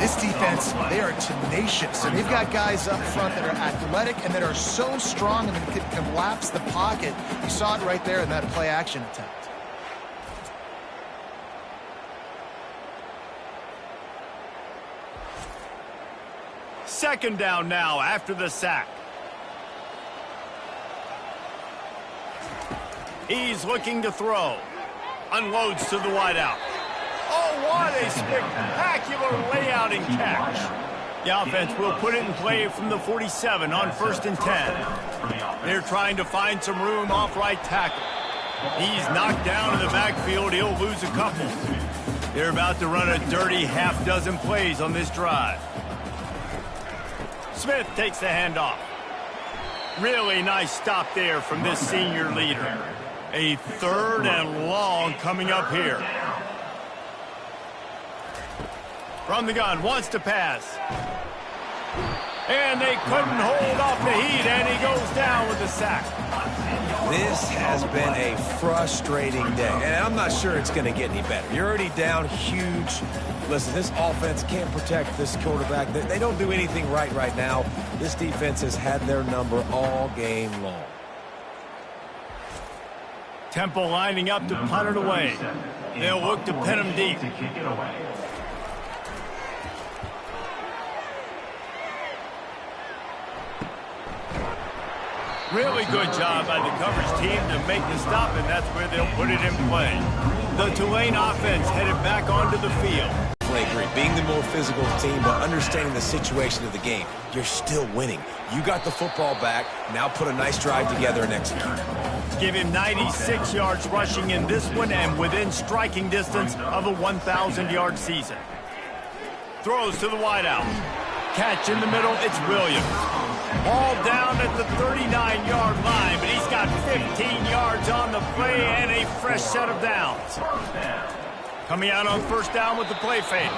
This defense, they are tenacious, and they've got guys up front that are athletic and that are so strong and can collapse the pocket. You saw it right there in that play-action attempt. Second down now after the sack. He's looking to throw. Unloads to the wideout. Oh, what a spectacular layout and catch. The offense will put it in play from the 47 on 1st and 10. They're trying to find some room off right tackle. He's knocked down in the backfield. He'll lose a couple. They're about to run a dirty half-dozen plays on this drive. Smith takes the handoff. Really nice stop there from this senior leader. A 3rd and long coming up here. From the gun, wants to pass. And they couldn't hold off the heat, and he goes down with the sack. This has been a frustrating day, and I'm not sure it's going to get any better. You're already down huge. Listen, this offense can't protect this quarterback. They don't do anything right now. This defense has had their number all game long. Temple lining up to punt it away. They'll look to pin him deep. Really good job by the coverage team to make the stop, and that's where they'll put it in play. The Tulane offense headed back onto the field. I agree. Being the more physical team, but understanding the situation of the game, you're still winning. You got the football back. Now put a nice drive together and execute. Give him 96 yards rushing in this one and within striking distance of a 1,000-yard season. Throws to the wideout. Catch in the middle, it's Williams. Ball down at the 39-yard line, but he's got 15 yards on the play and a fresh set of downs. Coming out on first down with the play fake.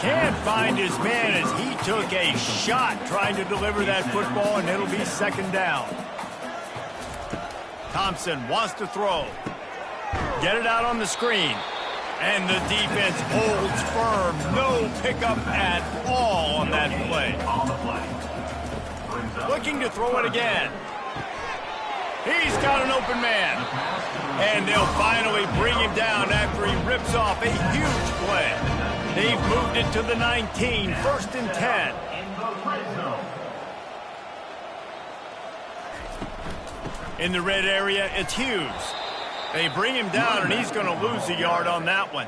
Can't find his man as he took a shot trying to deliver that football, and it'll be second down. Thompson wants to throw. Get it out on the screen. And the defense holds firm. No pickup at all on that play. Looking to throw it again. He's got an open man. And they'll finally bring him down after he rips off a huge play. They've moved it to the 19, first and 10. In the red area, it's Hughes. They bring him down, and he's going to lose a yard on that one.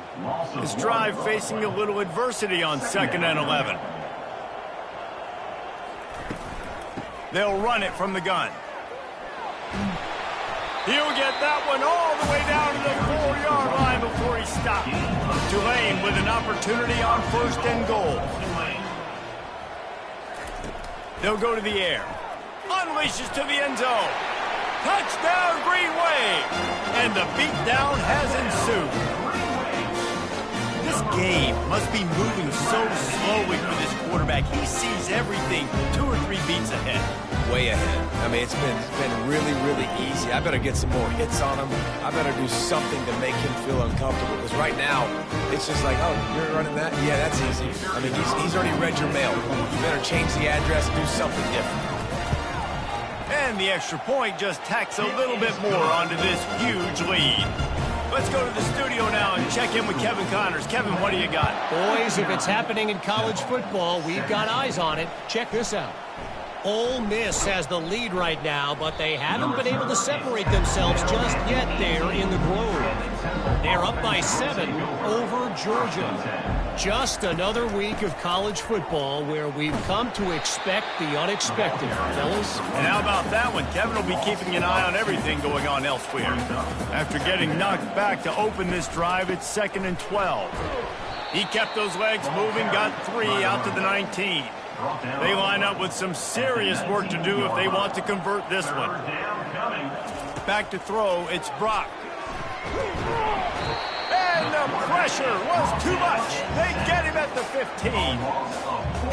His drive facing a little adversity on 2nd and 11. They'll run it from the gun. He'll get that one all the way down to the 4-yard line before he stops. Tulane with an opportunity on 1st and goal. They'll go to the air. Unleashes to the end zone. Touchdown, Green Wave! And the beatdown has ensued. This game must be moving so slowly for this quarterback. He sees everything 2 or 3 beats ahead. Way ahead. I mean, it's been really, really easy. I better get some more hits on him. I better do something to make him feel uncomfortable. Because right now, it's just like, oh, you're running that? Yeah, that's easy. I mean, he's already read your mail. You better change the address and do something different. And the extra point just tacks a little bit more onto this huge lead. Let's go to the studio now and check in with Kevin Connors. Kevin, what do you got? Boys, if it's happening in college football, we've got eyes on it. Check this out. Ole Miss has the lead right now, but they haven't been able to separate themselves just yet there in the Grove. They're up by 7 over Georgia. Just another week of college football where we've come to expect the unexpected, fellas. And how about that one? Kevin will be keeping an eye on everything going on elsewhere. After getting knocked back to open this drive, it's 2nd and 12. He kept those legs moving, got 3 out to the 19. They line up with some serious work to do if they want to convert this one. Back to throw, it's Brock. And the pressure was too much. They get him at the 15.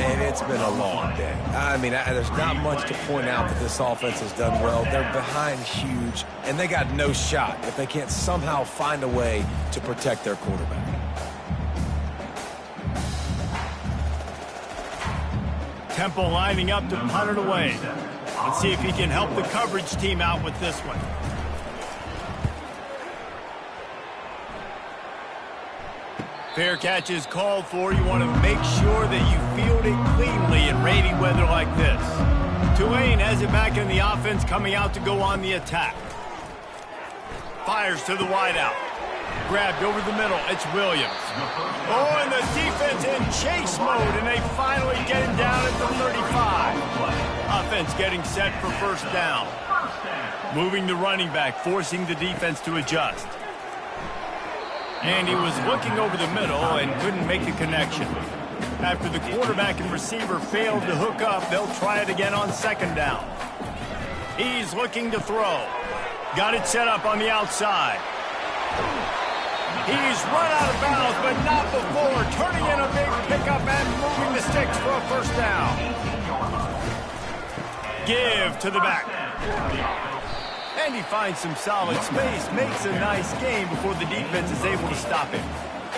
And it's been a long day. I mean, there's not much to point out that this offense has done well. They're behind huge, and they got no shot if they can't somehow find a way to protect their quarterback. Temple lining up to punt it away. Let's see if he can help the coverage team out with this one. Fair catch is called for. You want to make sure that you field it cleanly in rainy weather like this. Tulane has it back in the offense, coming out to go on the attack. Fires to the wideout. Grabbed over the middle. It's Williams. Oh, and the defense in chase mode, and they finally get him down at the 35. Offense getting set for first down. Moving the running back, forcing the defense to adjust. And he was looking over the middle and couldn't make the connection. After the quarterback and receiver failed to hook up, they'll try it again on 2nd down. He's looking to throw. Got it set up on the outside. He's run out of bounds, but not before turning in a big pickup and moving the sticks for a first down. Give to the back. And he finds some solid space, makes a nice gain before the defense is able to stop him.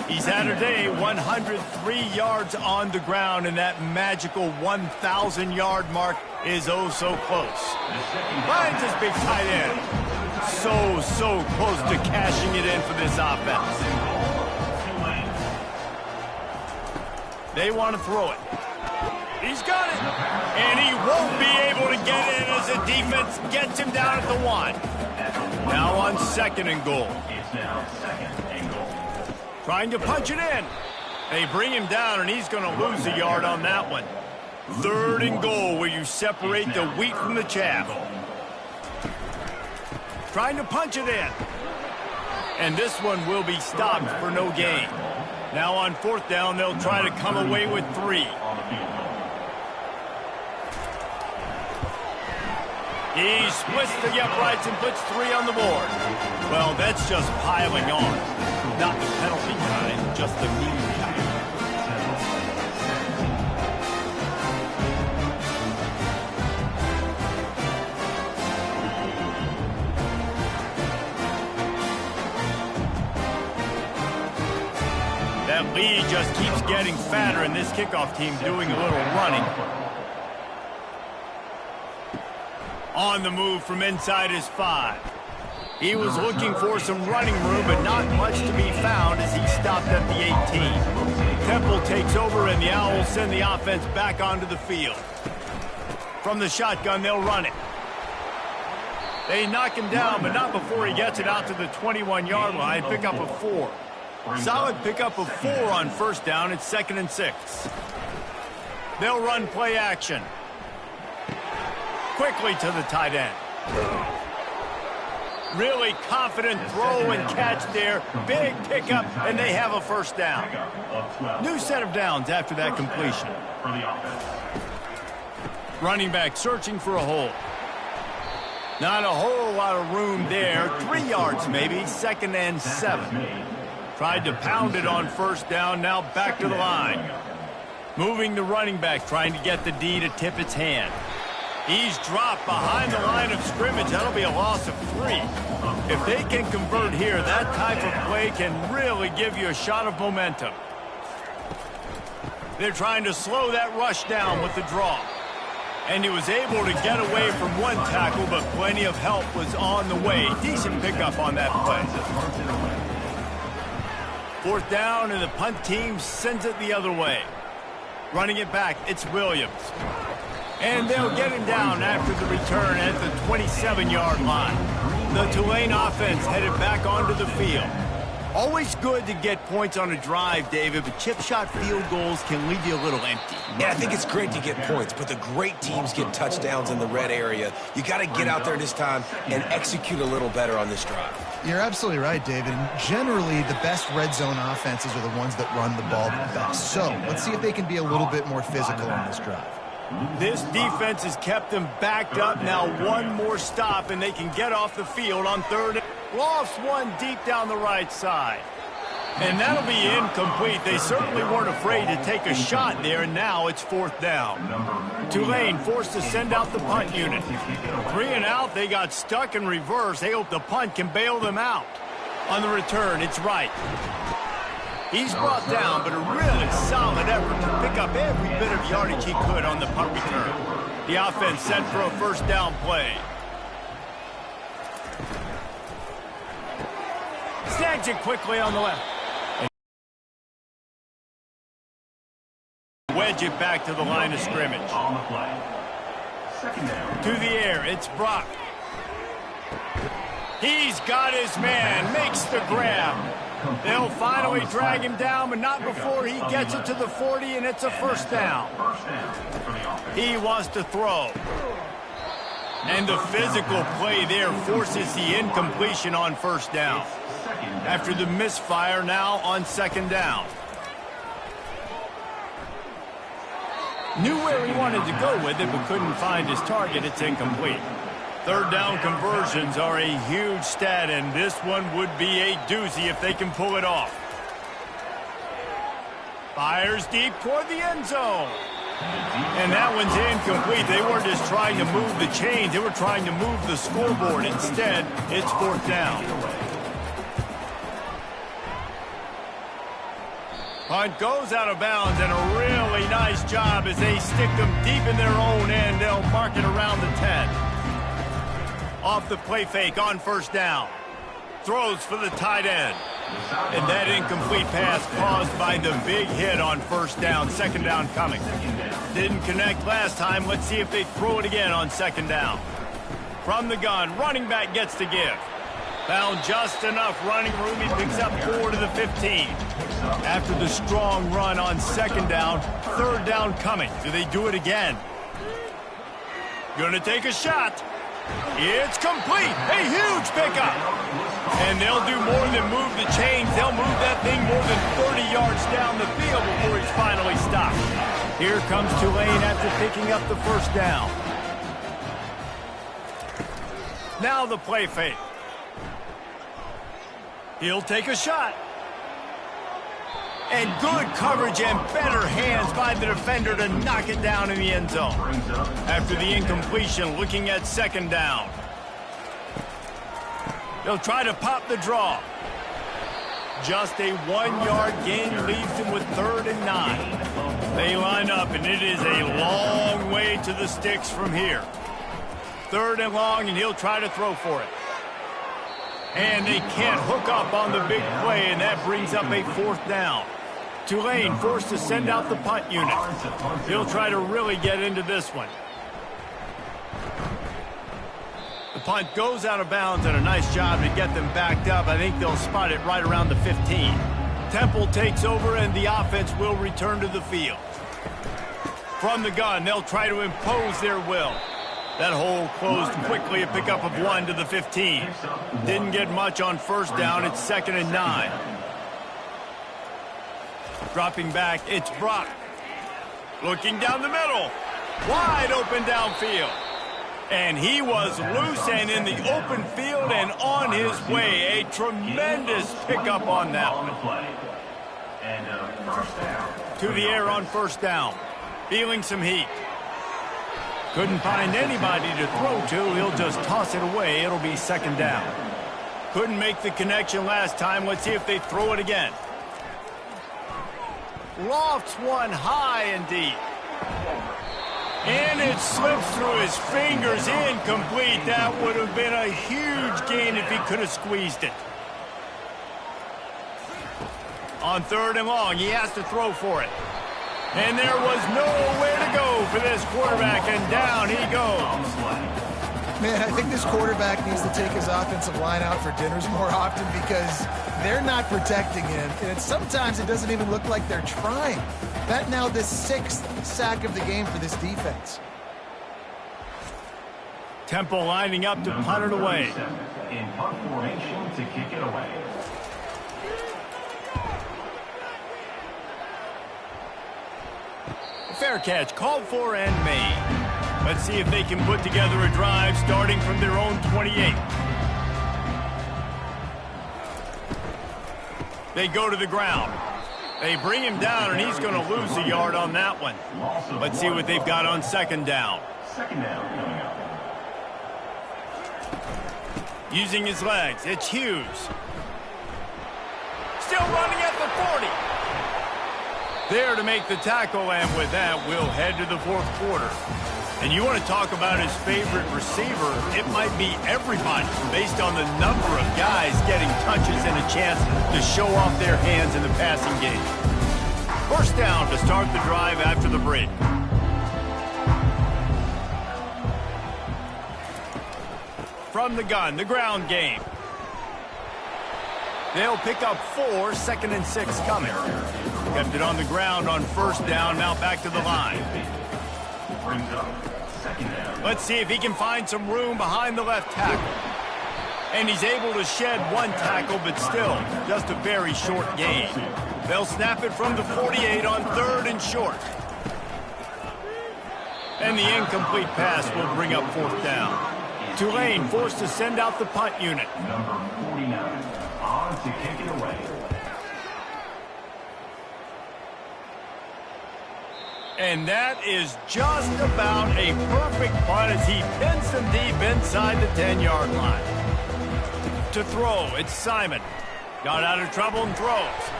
He's had a day, 103 yards on the ground, and that magical 1,000-yard mark is oh so close. Finds his big tight end. So close to cashing it in for this offense. They want to throw it. He's got it. And he won't be able to get in as the defense gets him down at the 1. Now on 2nd and goal. Trying to punch it in. They bring him down, and he's going to lose a yard on that one. 3rd and goal, where you separate the wheat from the chaff. Trying to punch it in. And this one will be stopped for no gain. Now on 4th down, they'll try to come away with 3. He splits the uprights and puts 3 on the board. Well, that's just piling on. Not the penalty kind, just the mean kind. That lead just keeps getting fatter, and this kickoff team doing a little running. On the move from inside his 5. He was looking for some running room, but not much to be found as he stopped at the 18. Temple takes over, and the Owls send the offense back onto the field. From the shotgun, they'll run it. They knock him down, but not before he gets it out to the 21-yard line. Pick up a 4. Solid pickup of 4 on first down. It's 2nd and 6. They'll run play action. Quickly to the tight end. Really confident throw and catch there. Big pickup, and they have a first down. New set of downs after that completion. Running back searching for a hole. Not a whole lot of room there. 3 yards maybe. 2nd and 7. Tried to pound it on first down. Now back to the line. Moving the running back, trying to get the D to tip its hand. He's dropped behind the line of scrimmage. That'll be a loss of 3. If they can convert here, that type of play can really give you a shot of momentum. They're trying to slow that rush down with the draw. And he was able to get away from one tackle, but plenty of help was on the way. Decent pickup on that play. 4th down, and the punt team sends it the other way. Running it back, it's Williams. And they'll get him down after the return at the 27-yard line. The Tulane offense headed back onto the field. Always good to get points on a drive, David, but chip shot field goals can leave you a little empty. Yeah, I think it's great to get points, but the great teams get touchdowns in the red area. You got to get out there this time and execute a little better on this drive. You're absolutely right, David. And generally, the best red zone offenses are the ones that run the ball the best. So let's see if they can be a little bit more physical on this drive. This defense has kept them backed up. Now one more stop, and they can get off the field on 3rd. Lofts one deep down the right side. And that'll be incomplete. They certainly weren't afraid to take a shot there, and now it's 4th down. Tulane forced to send out the punt unit. 3 and out, they got stuck in reverse. They hope the punt can bail them out. On the return, it's Wright. He's brought down, but a really solid effort to pick up every bit of yardage he could on the punt return. The offense set for a first down play. Snags it quickly on the left. And wedge it back to the line of scrimmage. On the play. 2nd down. To the air, it's Brock. He's got his man, makes the grab. They'll finally drag him down, but not before he gets it to the 40, and it's a first down. He wants to throw. And the physical play there forces the incompletion on first down. After the misfire, now on 2nd down. Knew where he wanted to go with it, but couldn't find his target. It's incomplete. 3rd down conversions are a huge stat, and this one would be a doozy if they can pull it off. Fires deep toward the end zone. And that one's incomplete. They weren't just trying to move the chains. They were trying to move the scoreboard. Instead, it's 4th down. Punt goes out of bounds, and a really nice job as they stick them deep in their own end. They'll mark it around the 10. Off the play fake on first down. Throws for the tight end. And that incomplete pass caused by the big hit on first down. 2nd down coming. Didn't connect last time. Let's see if they throw it again on 2nd down. From the gun, running back gets to give. Found just enough running room. He picks up 4 to the 15. After the strong run on 2nd down, 3rd down coming. Do they do it again? Gonna take a shot. It's complete. A huge pickup. And they'll do more than move the chains. They'll move that thing more than 30 yards down the field before he's finally stopped. Here comes Tulane after picking up the first down. Now the play fake. He'll take a shot. And good coverage and better hands by the defender to knock it down in the end zone. After the incompletion, looking at second down. They'll try to pop the draw. Just a 1-yard gain leaves him with 3rd and 9. They line up, and it is a long way to the sticks from here. 3rd and long, and he'll try to throw for it. And they can't hook up on the big play, and that brings up a 4th down. Tulane forced to send out the punt unit. He'll try to really get into this one. The punt goes out of bounds, and a nice job to get them backed up. I think they'll spot it right around the 15. Temple takes over, and the offense will return to the field. From the gun, they'll try to impose their will. That hole closed quickly, a pickup of 1 to the 15. Didn't get much on 1st down. It's 2nd and 9. Dropping back, it's Brock. Looking down the middle. Wide open downfield. And he was loose and in the open field and on his way. A tremendous pickup on that one. To the air on 1st down. Feeling some heat. Couldn't find anybody to throw to. He'll just toss it away. It'll be 2nd down. Couldn't make the connection last time. Let's see if they throw it again. Lofts one high and deep. And it slips through his fingers, incomplete. That would have been a huge gain if he could have squeezed it. On 3rd and long, he has to throw for it. And there was nowhere to go for this quarterback, and down he goes. Man, I think this quarterback needs to take his offensive line out for dinners more often because they're not protecting him. And sometimes it doesn't even look like they're trying. That now the 6th sack of the game for this defense. Temple lining up to punt it away. In punt formation to kick it away. Fair catch, called for and made. Let's see if they can put together a drive starting from their own 28. They go to the ground. They bring him down, and he's going to lose a yard on that one. Let's see what they've got on 2nd down. 2nd down coming up. Using his legs, it's Hughes. Still running at the 40. There to make the tackle, and with that, we'll head to the 4th quarter. And you want to talk about his favorite receiver, it might be everybody based on the number of guys getting touches and a chance to show off their hands in the passing game. 1st down to start the drive after the break. From the gun, the ground game. They'll pick up 4, 2nd and 6 coming. Kept it on the ground on 1st down, now back to the line. Brings up 2nd down. Let's see if he can find some room behind the left tackle. And he's able to shed 1 tackle, but still, just a very short gain. They'll snap it from the 48 on 3rd and short. And the incomplete pass will bring up 4th down. Tulane forced to send out the punt unit. Number 49 on to kick it away. And that is just about a perfect punt as he pins them deep inside the 10-yard line. To throw, it's Simon. Got out of trouble and throws.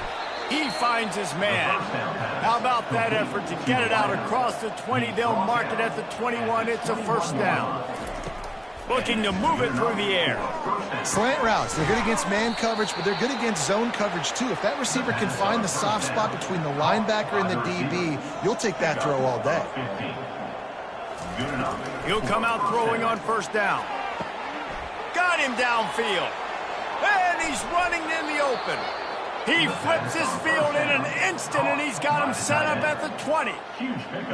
He finds his man. How about that effort to get it out across the 20? They'll mark it at the 21. It's a 1st down. Looking to move it through the air. Slant routes, they're good against man coverage, but they're good against zone coverage too. If that receiver can find the soft spot between the linebacker and the DB, you'll take that throw all day. He'll come out throwing on 1st down. Got him downfield. And he's running in the open. He flips his field in an instant, and he's got him set up at the 20.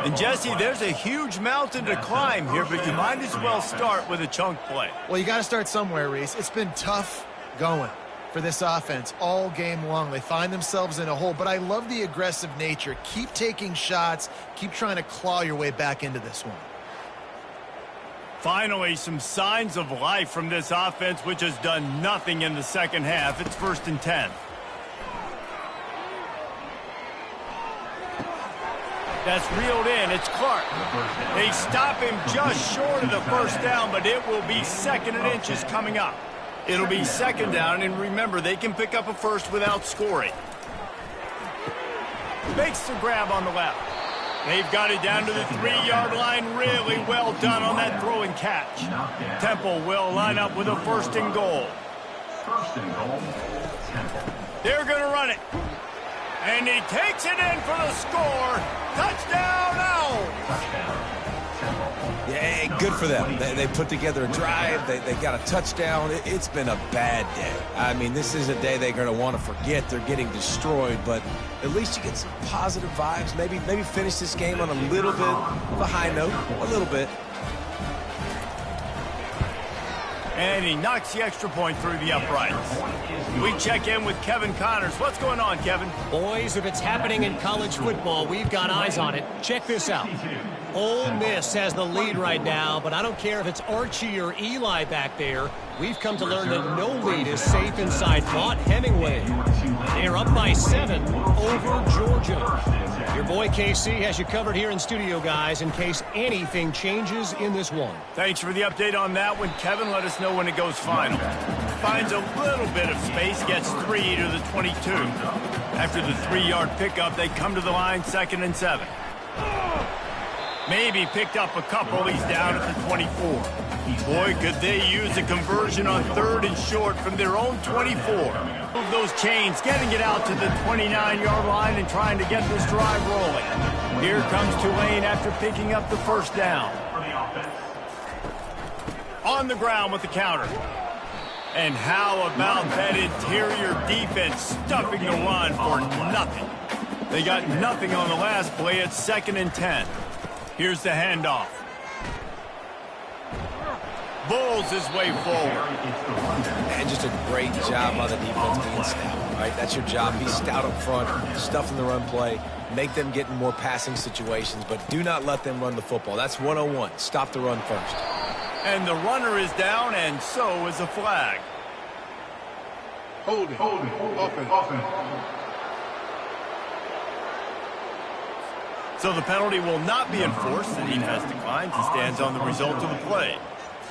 And, Jesse, there's a huge mountain to climb here, but you might as well start with a chunk play. Well, you got to start somewhere, Reese. It's been tough going for this offense all game long. They find themselves in a hole, but I love the aggressive nature. Keep taking shots. Keep trying to claw your way back into this one. Finally, some signs of life from this offense, which has done nothing in the second half. It's 1st and 10. That's reeled in. It's Clark. They stop him just short of the first down, but it will be 2nd and inches coming up. It'll be 2nd down, and remember, they can pick up a first without scoring. Makes the grab on the left. They've got it down to the 3-yard line. Really well done on that throw and catch. Temple will line up with a 1st and goal. 1st and goal, Temple. They're going to run it. And he takes it in for the score. Touchdown, Owls! Yeah, good for them. They put together a drive. They got a touchdown. It's been a bad day. I mean, this is a day they're going to want to forget. They're getting destroyed, but at least you get some positive vibes. Maybe finish this game on a little bit of a high note, a little bit. And he knocks the extra point through the uprights. We check in with Kevin Connors. What's going on, Kevin? Boys, if it's happening in college football, we've got eyes on it. Check this out. Ole Miss has the lead right now, but I don't care if it's Archie or Eli back there. We've come to learn that no lead is safe inside Vaught Hemingway. They're up by 7 over Georgia. Your boy KC has you covered here in studio, guys, in case anything changes in this one. Thanks for the update on that one, Kevin. Let us know when it goes final. Finds a little bit of space, gets 3 to the 22. After the 3-yard pickup, they come to the line, 2nd and 7. Maybe picked up a couple. He's down at the 24. Boy, could they use a conversion on 3rd and short from their own 24. Move those chains, getting it out to the 29-yard line and trying to get this drive rolling. Here comes Tulane after picking up the 1st down. On the ground with the counter. And how about that interior defense stuffing the run for nothing? They got nothing on the last play. It's 2nd and 10. Here's the handoff. Bulls his way forward. And just a great job by the defense being stout, right? That's your job. Be stout up front, stuff in the run play, make them get in more passing situations, but do not let them run the football. That's 101. Stop the run first. And the runner is down, and so is a flag. Holding. Offense. So the penalty will not be enforced. The defense declines and stands on the result of the play.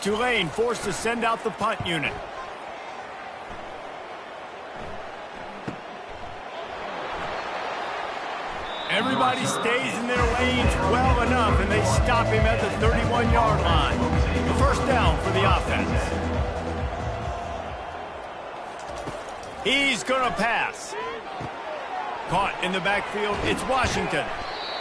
Tulane forced to send out the punt unit. Everybody stays in their lanes well enough, and they stop him at the 31-yard line. The 1st down for the offense. He's going to pass. Caught in the backfield, it's Washington.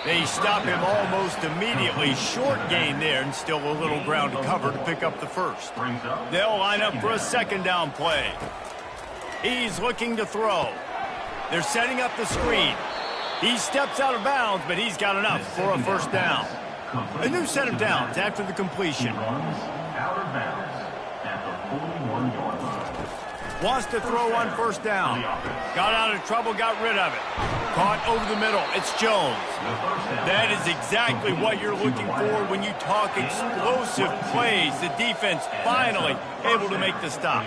They stop him almost immediately. Short gain there, and still a little ground to cover to pick up the 1st. They'll line up for a 2nd down play. He's looking to throw. They're setting up the screen. He steps out of bounds, but he's got enough for a 1st down. A new set of downs after the completion. Out of bounds at the 41-yard line. Wants to throw on 1st down. Got out of trouble, got rid of it. Caught over the middle. It's Jones. That is exactly what you're looking for when you talk explosive plays. The defense finally able to make the stop.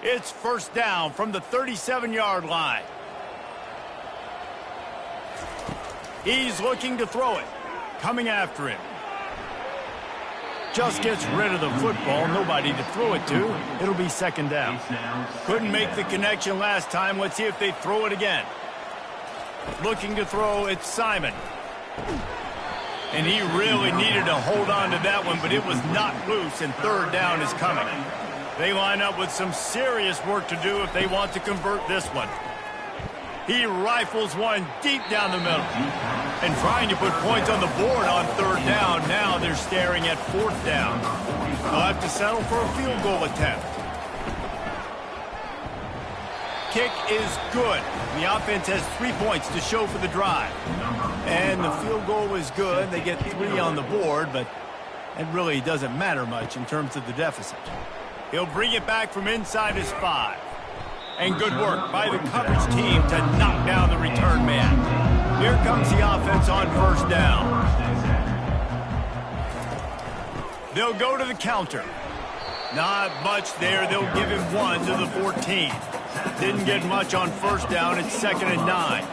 It's 1st down from the 37-yard line. He's looking to throw it. Coming after him. Just gets rid of the football. Nobody to throw it to. It'll be 2nd down. Couldn't make the connection last time. Let's see if they throw it again. Looking to throw, it's Simon. And he really needed to hold on to that one, but it was not loose, and 3rd down is coming. They line up with some serious work to do if they want to convert this one. He rifles one deep down the middle. And trying to put points on the board on 3rd down. Now they're staring at 4th down. They'll have to settle for a field goal attempt. Kick is good. The offense has 3 points to show for the drive. And the field goal is good. They get 3 on the board, but It really doesn't matter much in terms of the deficit. He'll bring it back from inside his 5. And good work by the coverage team to knock down the return man. Here comes the offense on first down. They'll go to the counter. Not much there. They'll give him 1 to the 14. Didn't get much on first down. It's 2nd and 9.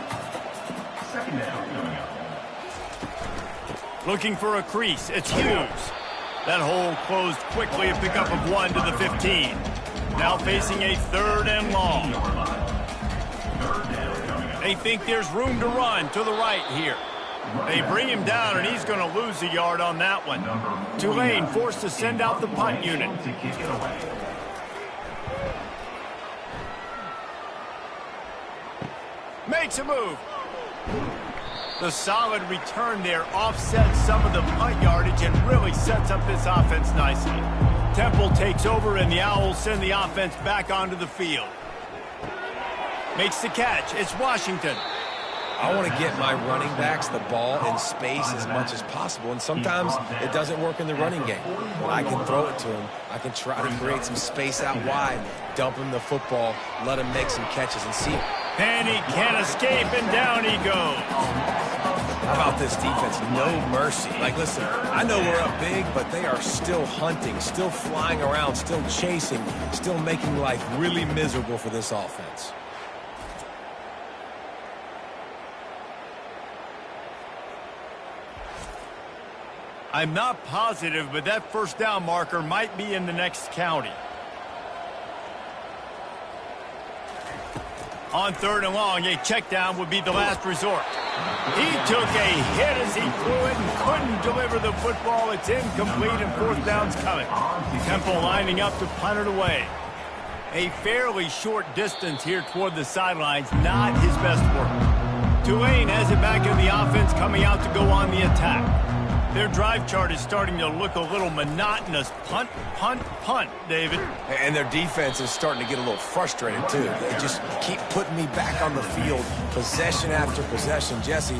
Second down coming up. Looking for a crease. It's Hughes. That hole closed quickly. A pickup of 1 to the 15. Now facing a 3rd and long. They think there's room to run to the right here. They bring him down, and he's going to lose a yard on that one. Tulane forced to send out the punt unit. Makes a move. The solid return there offsets some of the punt yardage and really sets up this offense nicely. Temple takes over, and the Owls send the offense back onto the field. Makes the catch. It's Washington. I want to get my running backs the ball in space as much as possible, and sometimes it doesn't work in the running game. When I can throw it to him, I can try to create some space out wide, dump him the football, let him make some catches, and see. And he can't escape, and down he goes. How about this defense? No mercy. Like, listen, I know we're up big, but they are still hunting, still flying around, still chasing, still making life really miserable for this offense. I'm not positive, but that first down marker might be in the next county. On 3rd and long, a check down would be the last resort. He took a hit as he threw it and couldn't deliver the football. It's incomplete, and 4th down's coming. Temple lining up to punt it away. A fairly short distance here toward the sidelines, not his best work. Tulane has it back in the offense, coming out to go on the attack. Their drive chart is starting to look a little monotonous. Punt, punt, punt, David. And their defense is starting to get a little frustrated, too. They just keep putting me back on the field, possession after possession. Jesse,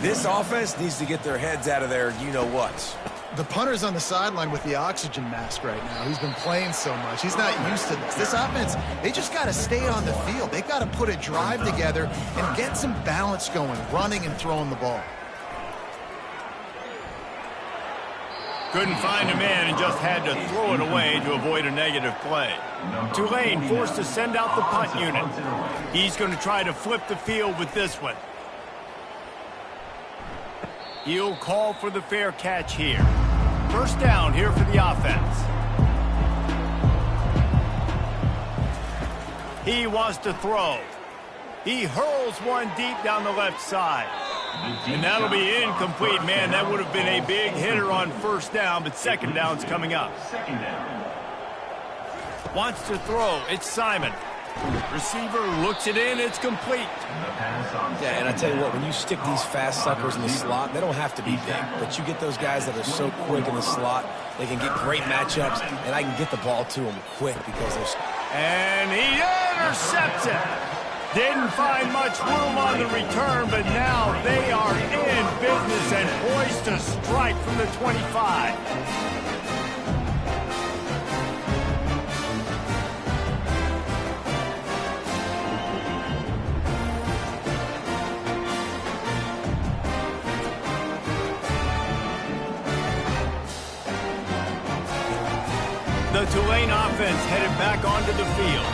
this offense needs to get their heads out of their you-know-whats. The punter's on the sideline with the oxygen mask right now. He's been playing so much. He's not used to this. This offense, they just got to stay on the field. They got to put a drive together and get some balance going, running and throwing the ball. Couldn't find a man and just had to throw it away to avoid a negative play. Tulane forced to send out the punt unit. He's going to try to flip the field with this one. He'll call for the fair catch here. First down here for the offense. He wants to throw. He hurls one deep down the left side. And that'll be incomplete, man. That would have been a big hitter on first down, but 2nd down's coming up. Wants to throw. It's Simon. Receiver looks it in. It's complete. Yeah, and I tell you what, when you stick these fast suckers in the slot, they don't have to be big. But you get those guys that are so quick in the slot, they can get great matchups, and I can get the ball to them quick because they're... And he intercepts it. Didn't find much room on the return, but now they are in business and poised to strike from the 25. The Tulane offense headed back onto the field.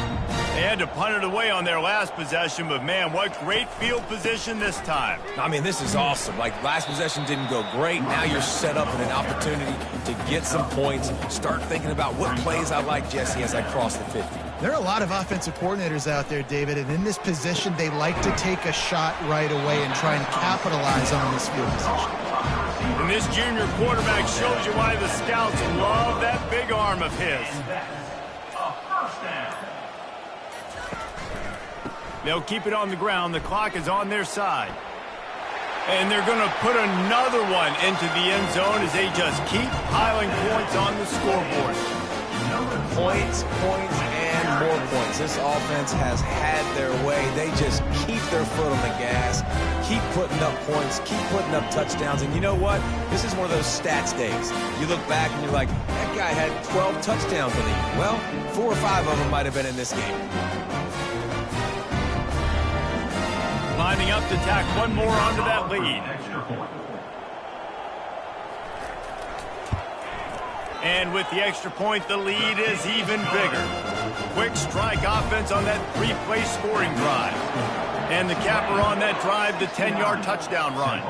They had to punt it away on their last possession, but man, what great field position this time. I mean, this is awesome. Like, last possession didn't go great. Now you're set up in an opportunity to get some points. Start thinking about what plays I like, Jesse, as I cross the 50. There are a lot of offensive coordinators out there, David, and in this position, they like to take a shot right away and try and capitalize on this field position. And this junior quarterback shows you why the scouts love that big arm of his. They'll keep it on the ground. The clock is on their side. And they're going to put another one into the end zone as they just keep piling points on the scoreboard. Points, points, and and more points. This offense has had their way. They just keep their foot on the gas, keep putting up points, keep putting up touchdowns. And you know what? This is one of those stats days. You look back and you're like, that guy had 12 touchdowns on the year. Well, 4 or 5 of them might have been in this game. Lining up to tack one more onto that lead. And with the extra point, the lead is even bigger. Quick strike offense on that 3-play scoring drive. And the capper on that drive, the 10-yard touchdown run.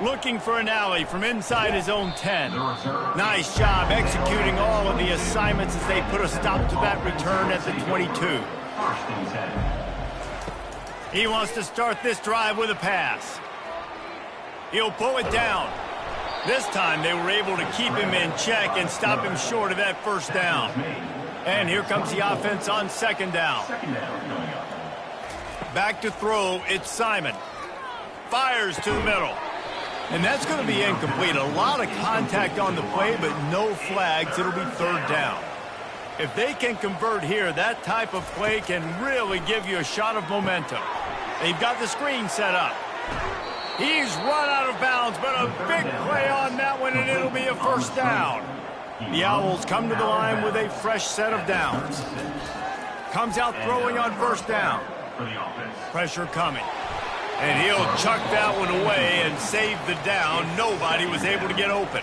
Looking for an alley from inside his own 10. Nice job executing all of the assignments as they put a stop to that return at the 22. He wants to start this drive with a pass. He'll pull it down. This time they were able to keep him in check and stop him short of that first down. And here comes the offense on second down. Back to throw, it's Simon. Fires to the middle. And that's going to be incomplete. A lot of contact on the play, but no flags. It'll be third down. If they can convert here, that type of play can really give you a shot of momentum. They've got the screen set up. He's run out of bounds, but a big play on that one, and it'll be a first down. The Owls come to the line with a fresh set of downs. Comes out throwing on first down. Pressure coming. And he'll chuck that one away and save the down. Nobody was able to get open.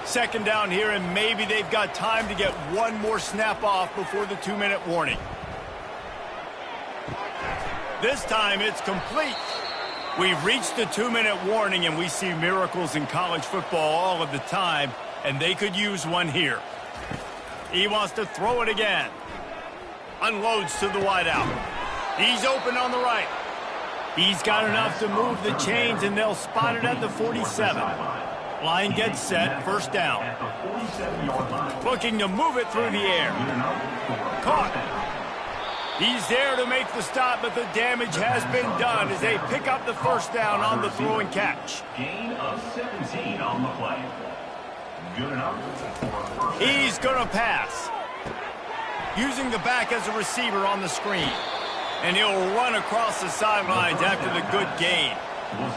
Second down here, and maybe they've got time to get one more snap off before the 2-minute warning. This time it's complete. We've reached the 2-minute warning, and we see miracles in college football all of the time, and they could use one here. He wants to throw it again. Unloads to the wideout. He's open on the right. He's got enough to move the chains, and they'll spot it at the 47. Line gets set, first down. Looking to move it through the air. Caught. He's there to make the stop, but the damage has been done as they pick up the first down on the throw and catch. Gain of 17 on the play. Good enough for a first down. He's going to pass. Using the back as a receiver on the screen. And he'll run across the sidelines after the good gain.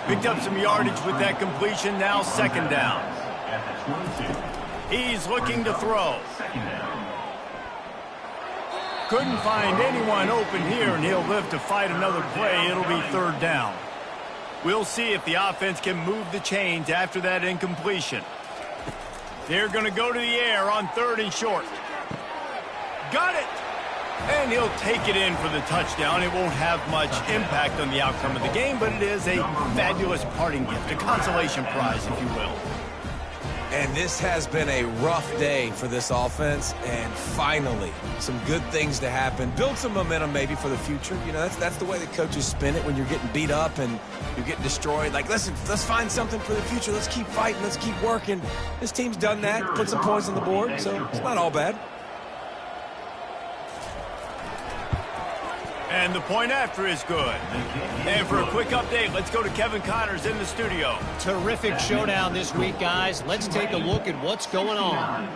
Picked up some yardage with that completion, now second down. He's looking to throw. Couldn't find anyone open here, and he'll live to fight another play. It'll be third down. We'll see if the offense can move the chains after that incompletion. They're going to go to the air on third and short. Got it! And he'll take it in for the touchdown. It won't have much impact on the outcome of the game, but it is a fabulous parting gift, a consolation prize, if you will. And this has been a rough day for this offense, and finally, some good things to happen. Build some momentum maybe for the future. You know, that's the way the coaches spin it when you're getting beat up and you're getting destroyed. Like, listen, let's find something for the future. Let's keep fighting. Let's keep working. This team's done that, put some points on the board, so it's not all bad. And the point after is good. And for a quick update, let's go to Kevin Connors in the studio. Terrific showdown this week, guys. Let's take a look at what's going on.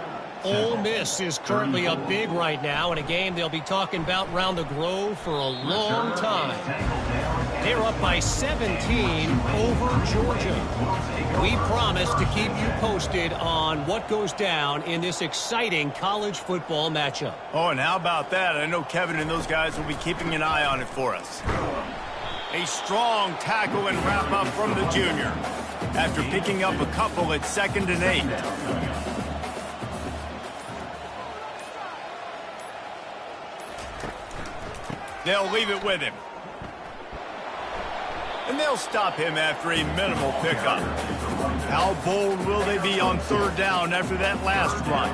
Ole Miss is currently up big right now in a game they'll be talking about round the Grove for a long time. They're up by 17 over Georgia. We promise to keep you posted on what goes down in this exciting college football matchup. Oh, and how about that? I know Kevin and those guys will be keeping an eye on it for us. A strong tackle and wrap-up from the junior after picking up a couple at 2nd and 8. They'll leave it with him. And they'll stop him after a minimal pickup. How bold will they be on third down after that last run?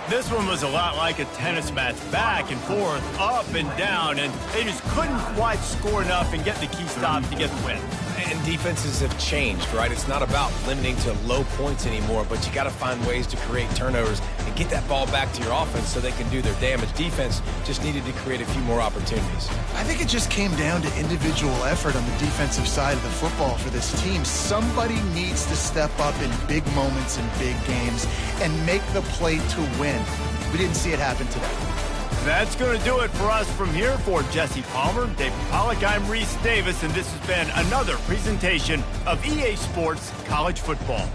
This one was a lot like a tennis match, back and forth, up and down, and they just couldn't quite score enough and get the key stop to get the win. And defenses have changed, right? It's not about limiting to low points anymore, but you got to find ways to create turnovers and get that ball back to your offense so they can do their damage. Defense just needed to create a few more opportunities. I think it just came down to individual effort on the defensive side of the football for this team. Somebody needs to step up in big moments in big games and make the play to win. We didn't see it happen today. That's going to do it for us from here. For Jesse Palmer, David Pollack, I'm Reese Davis, and this has been another presentation of EA Sports College Football.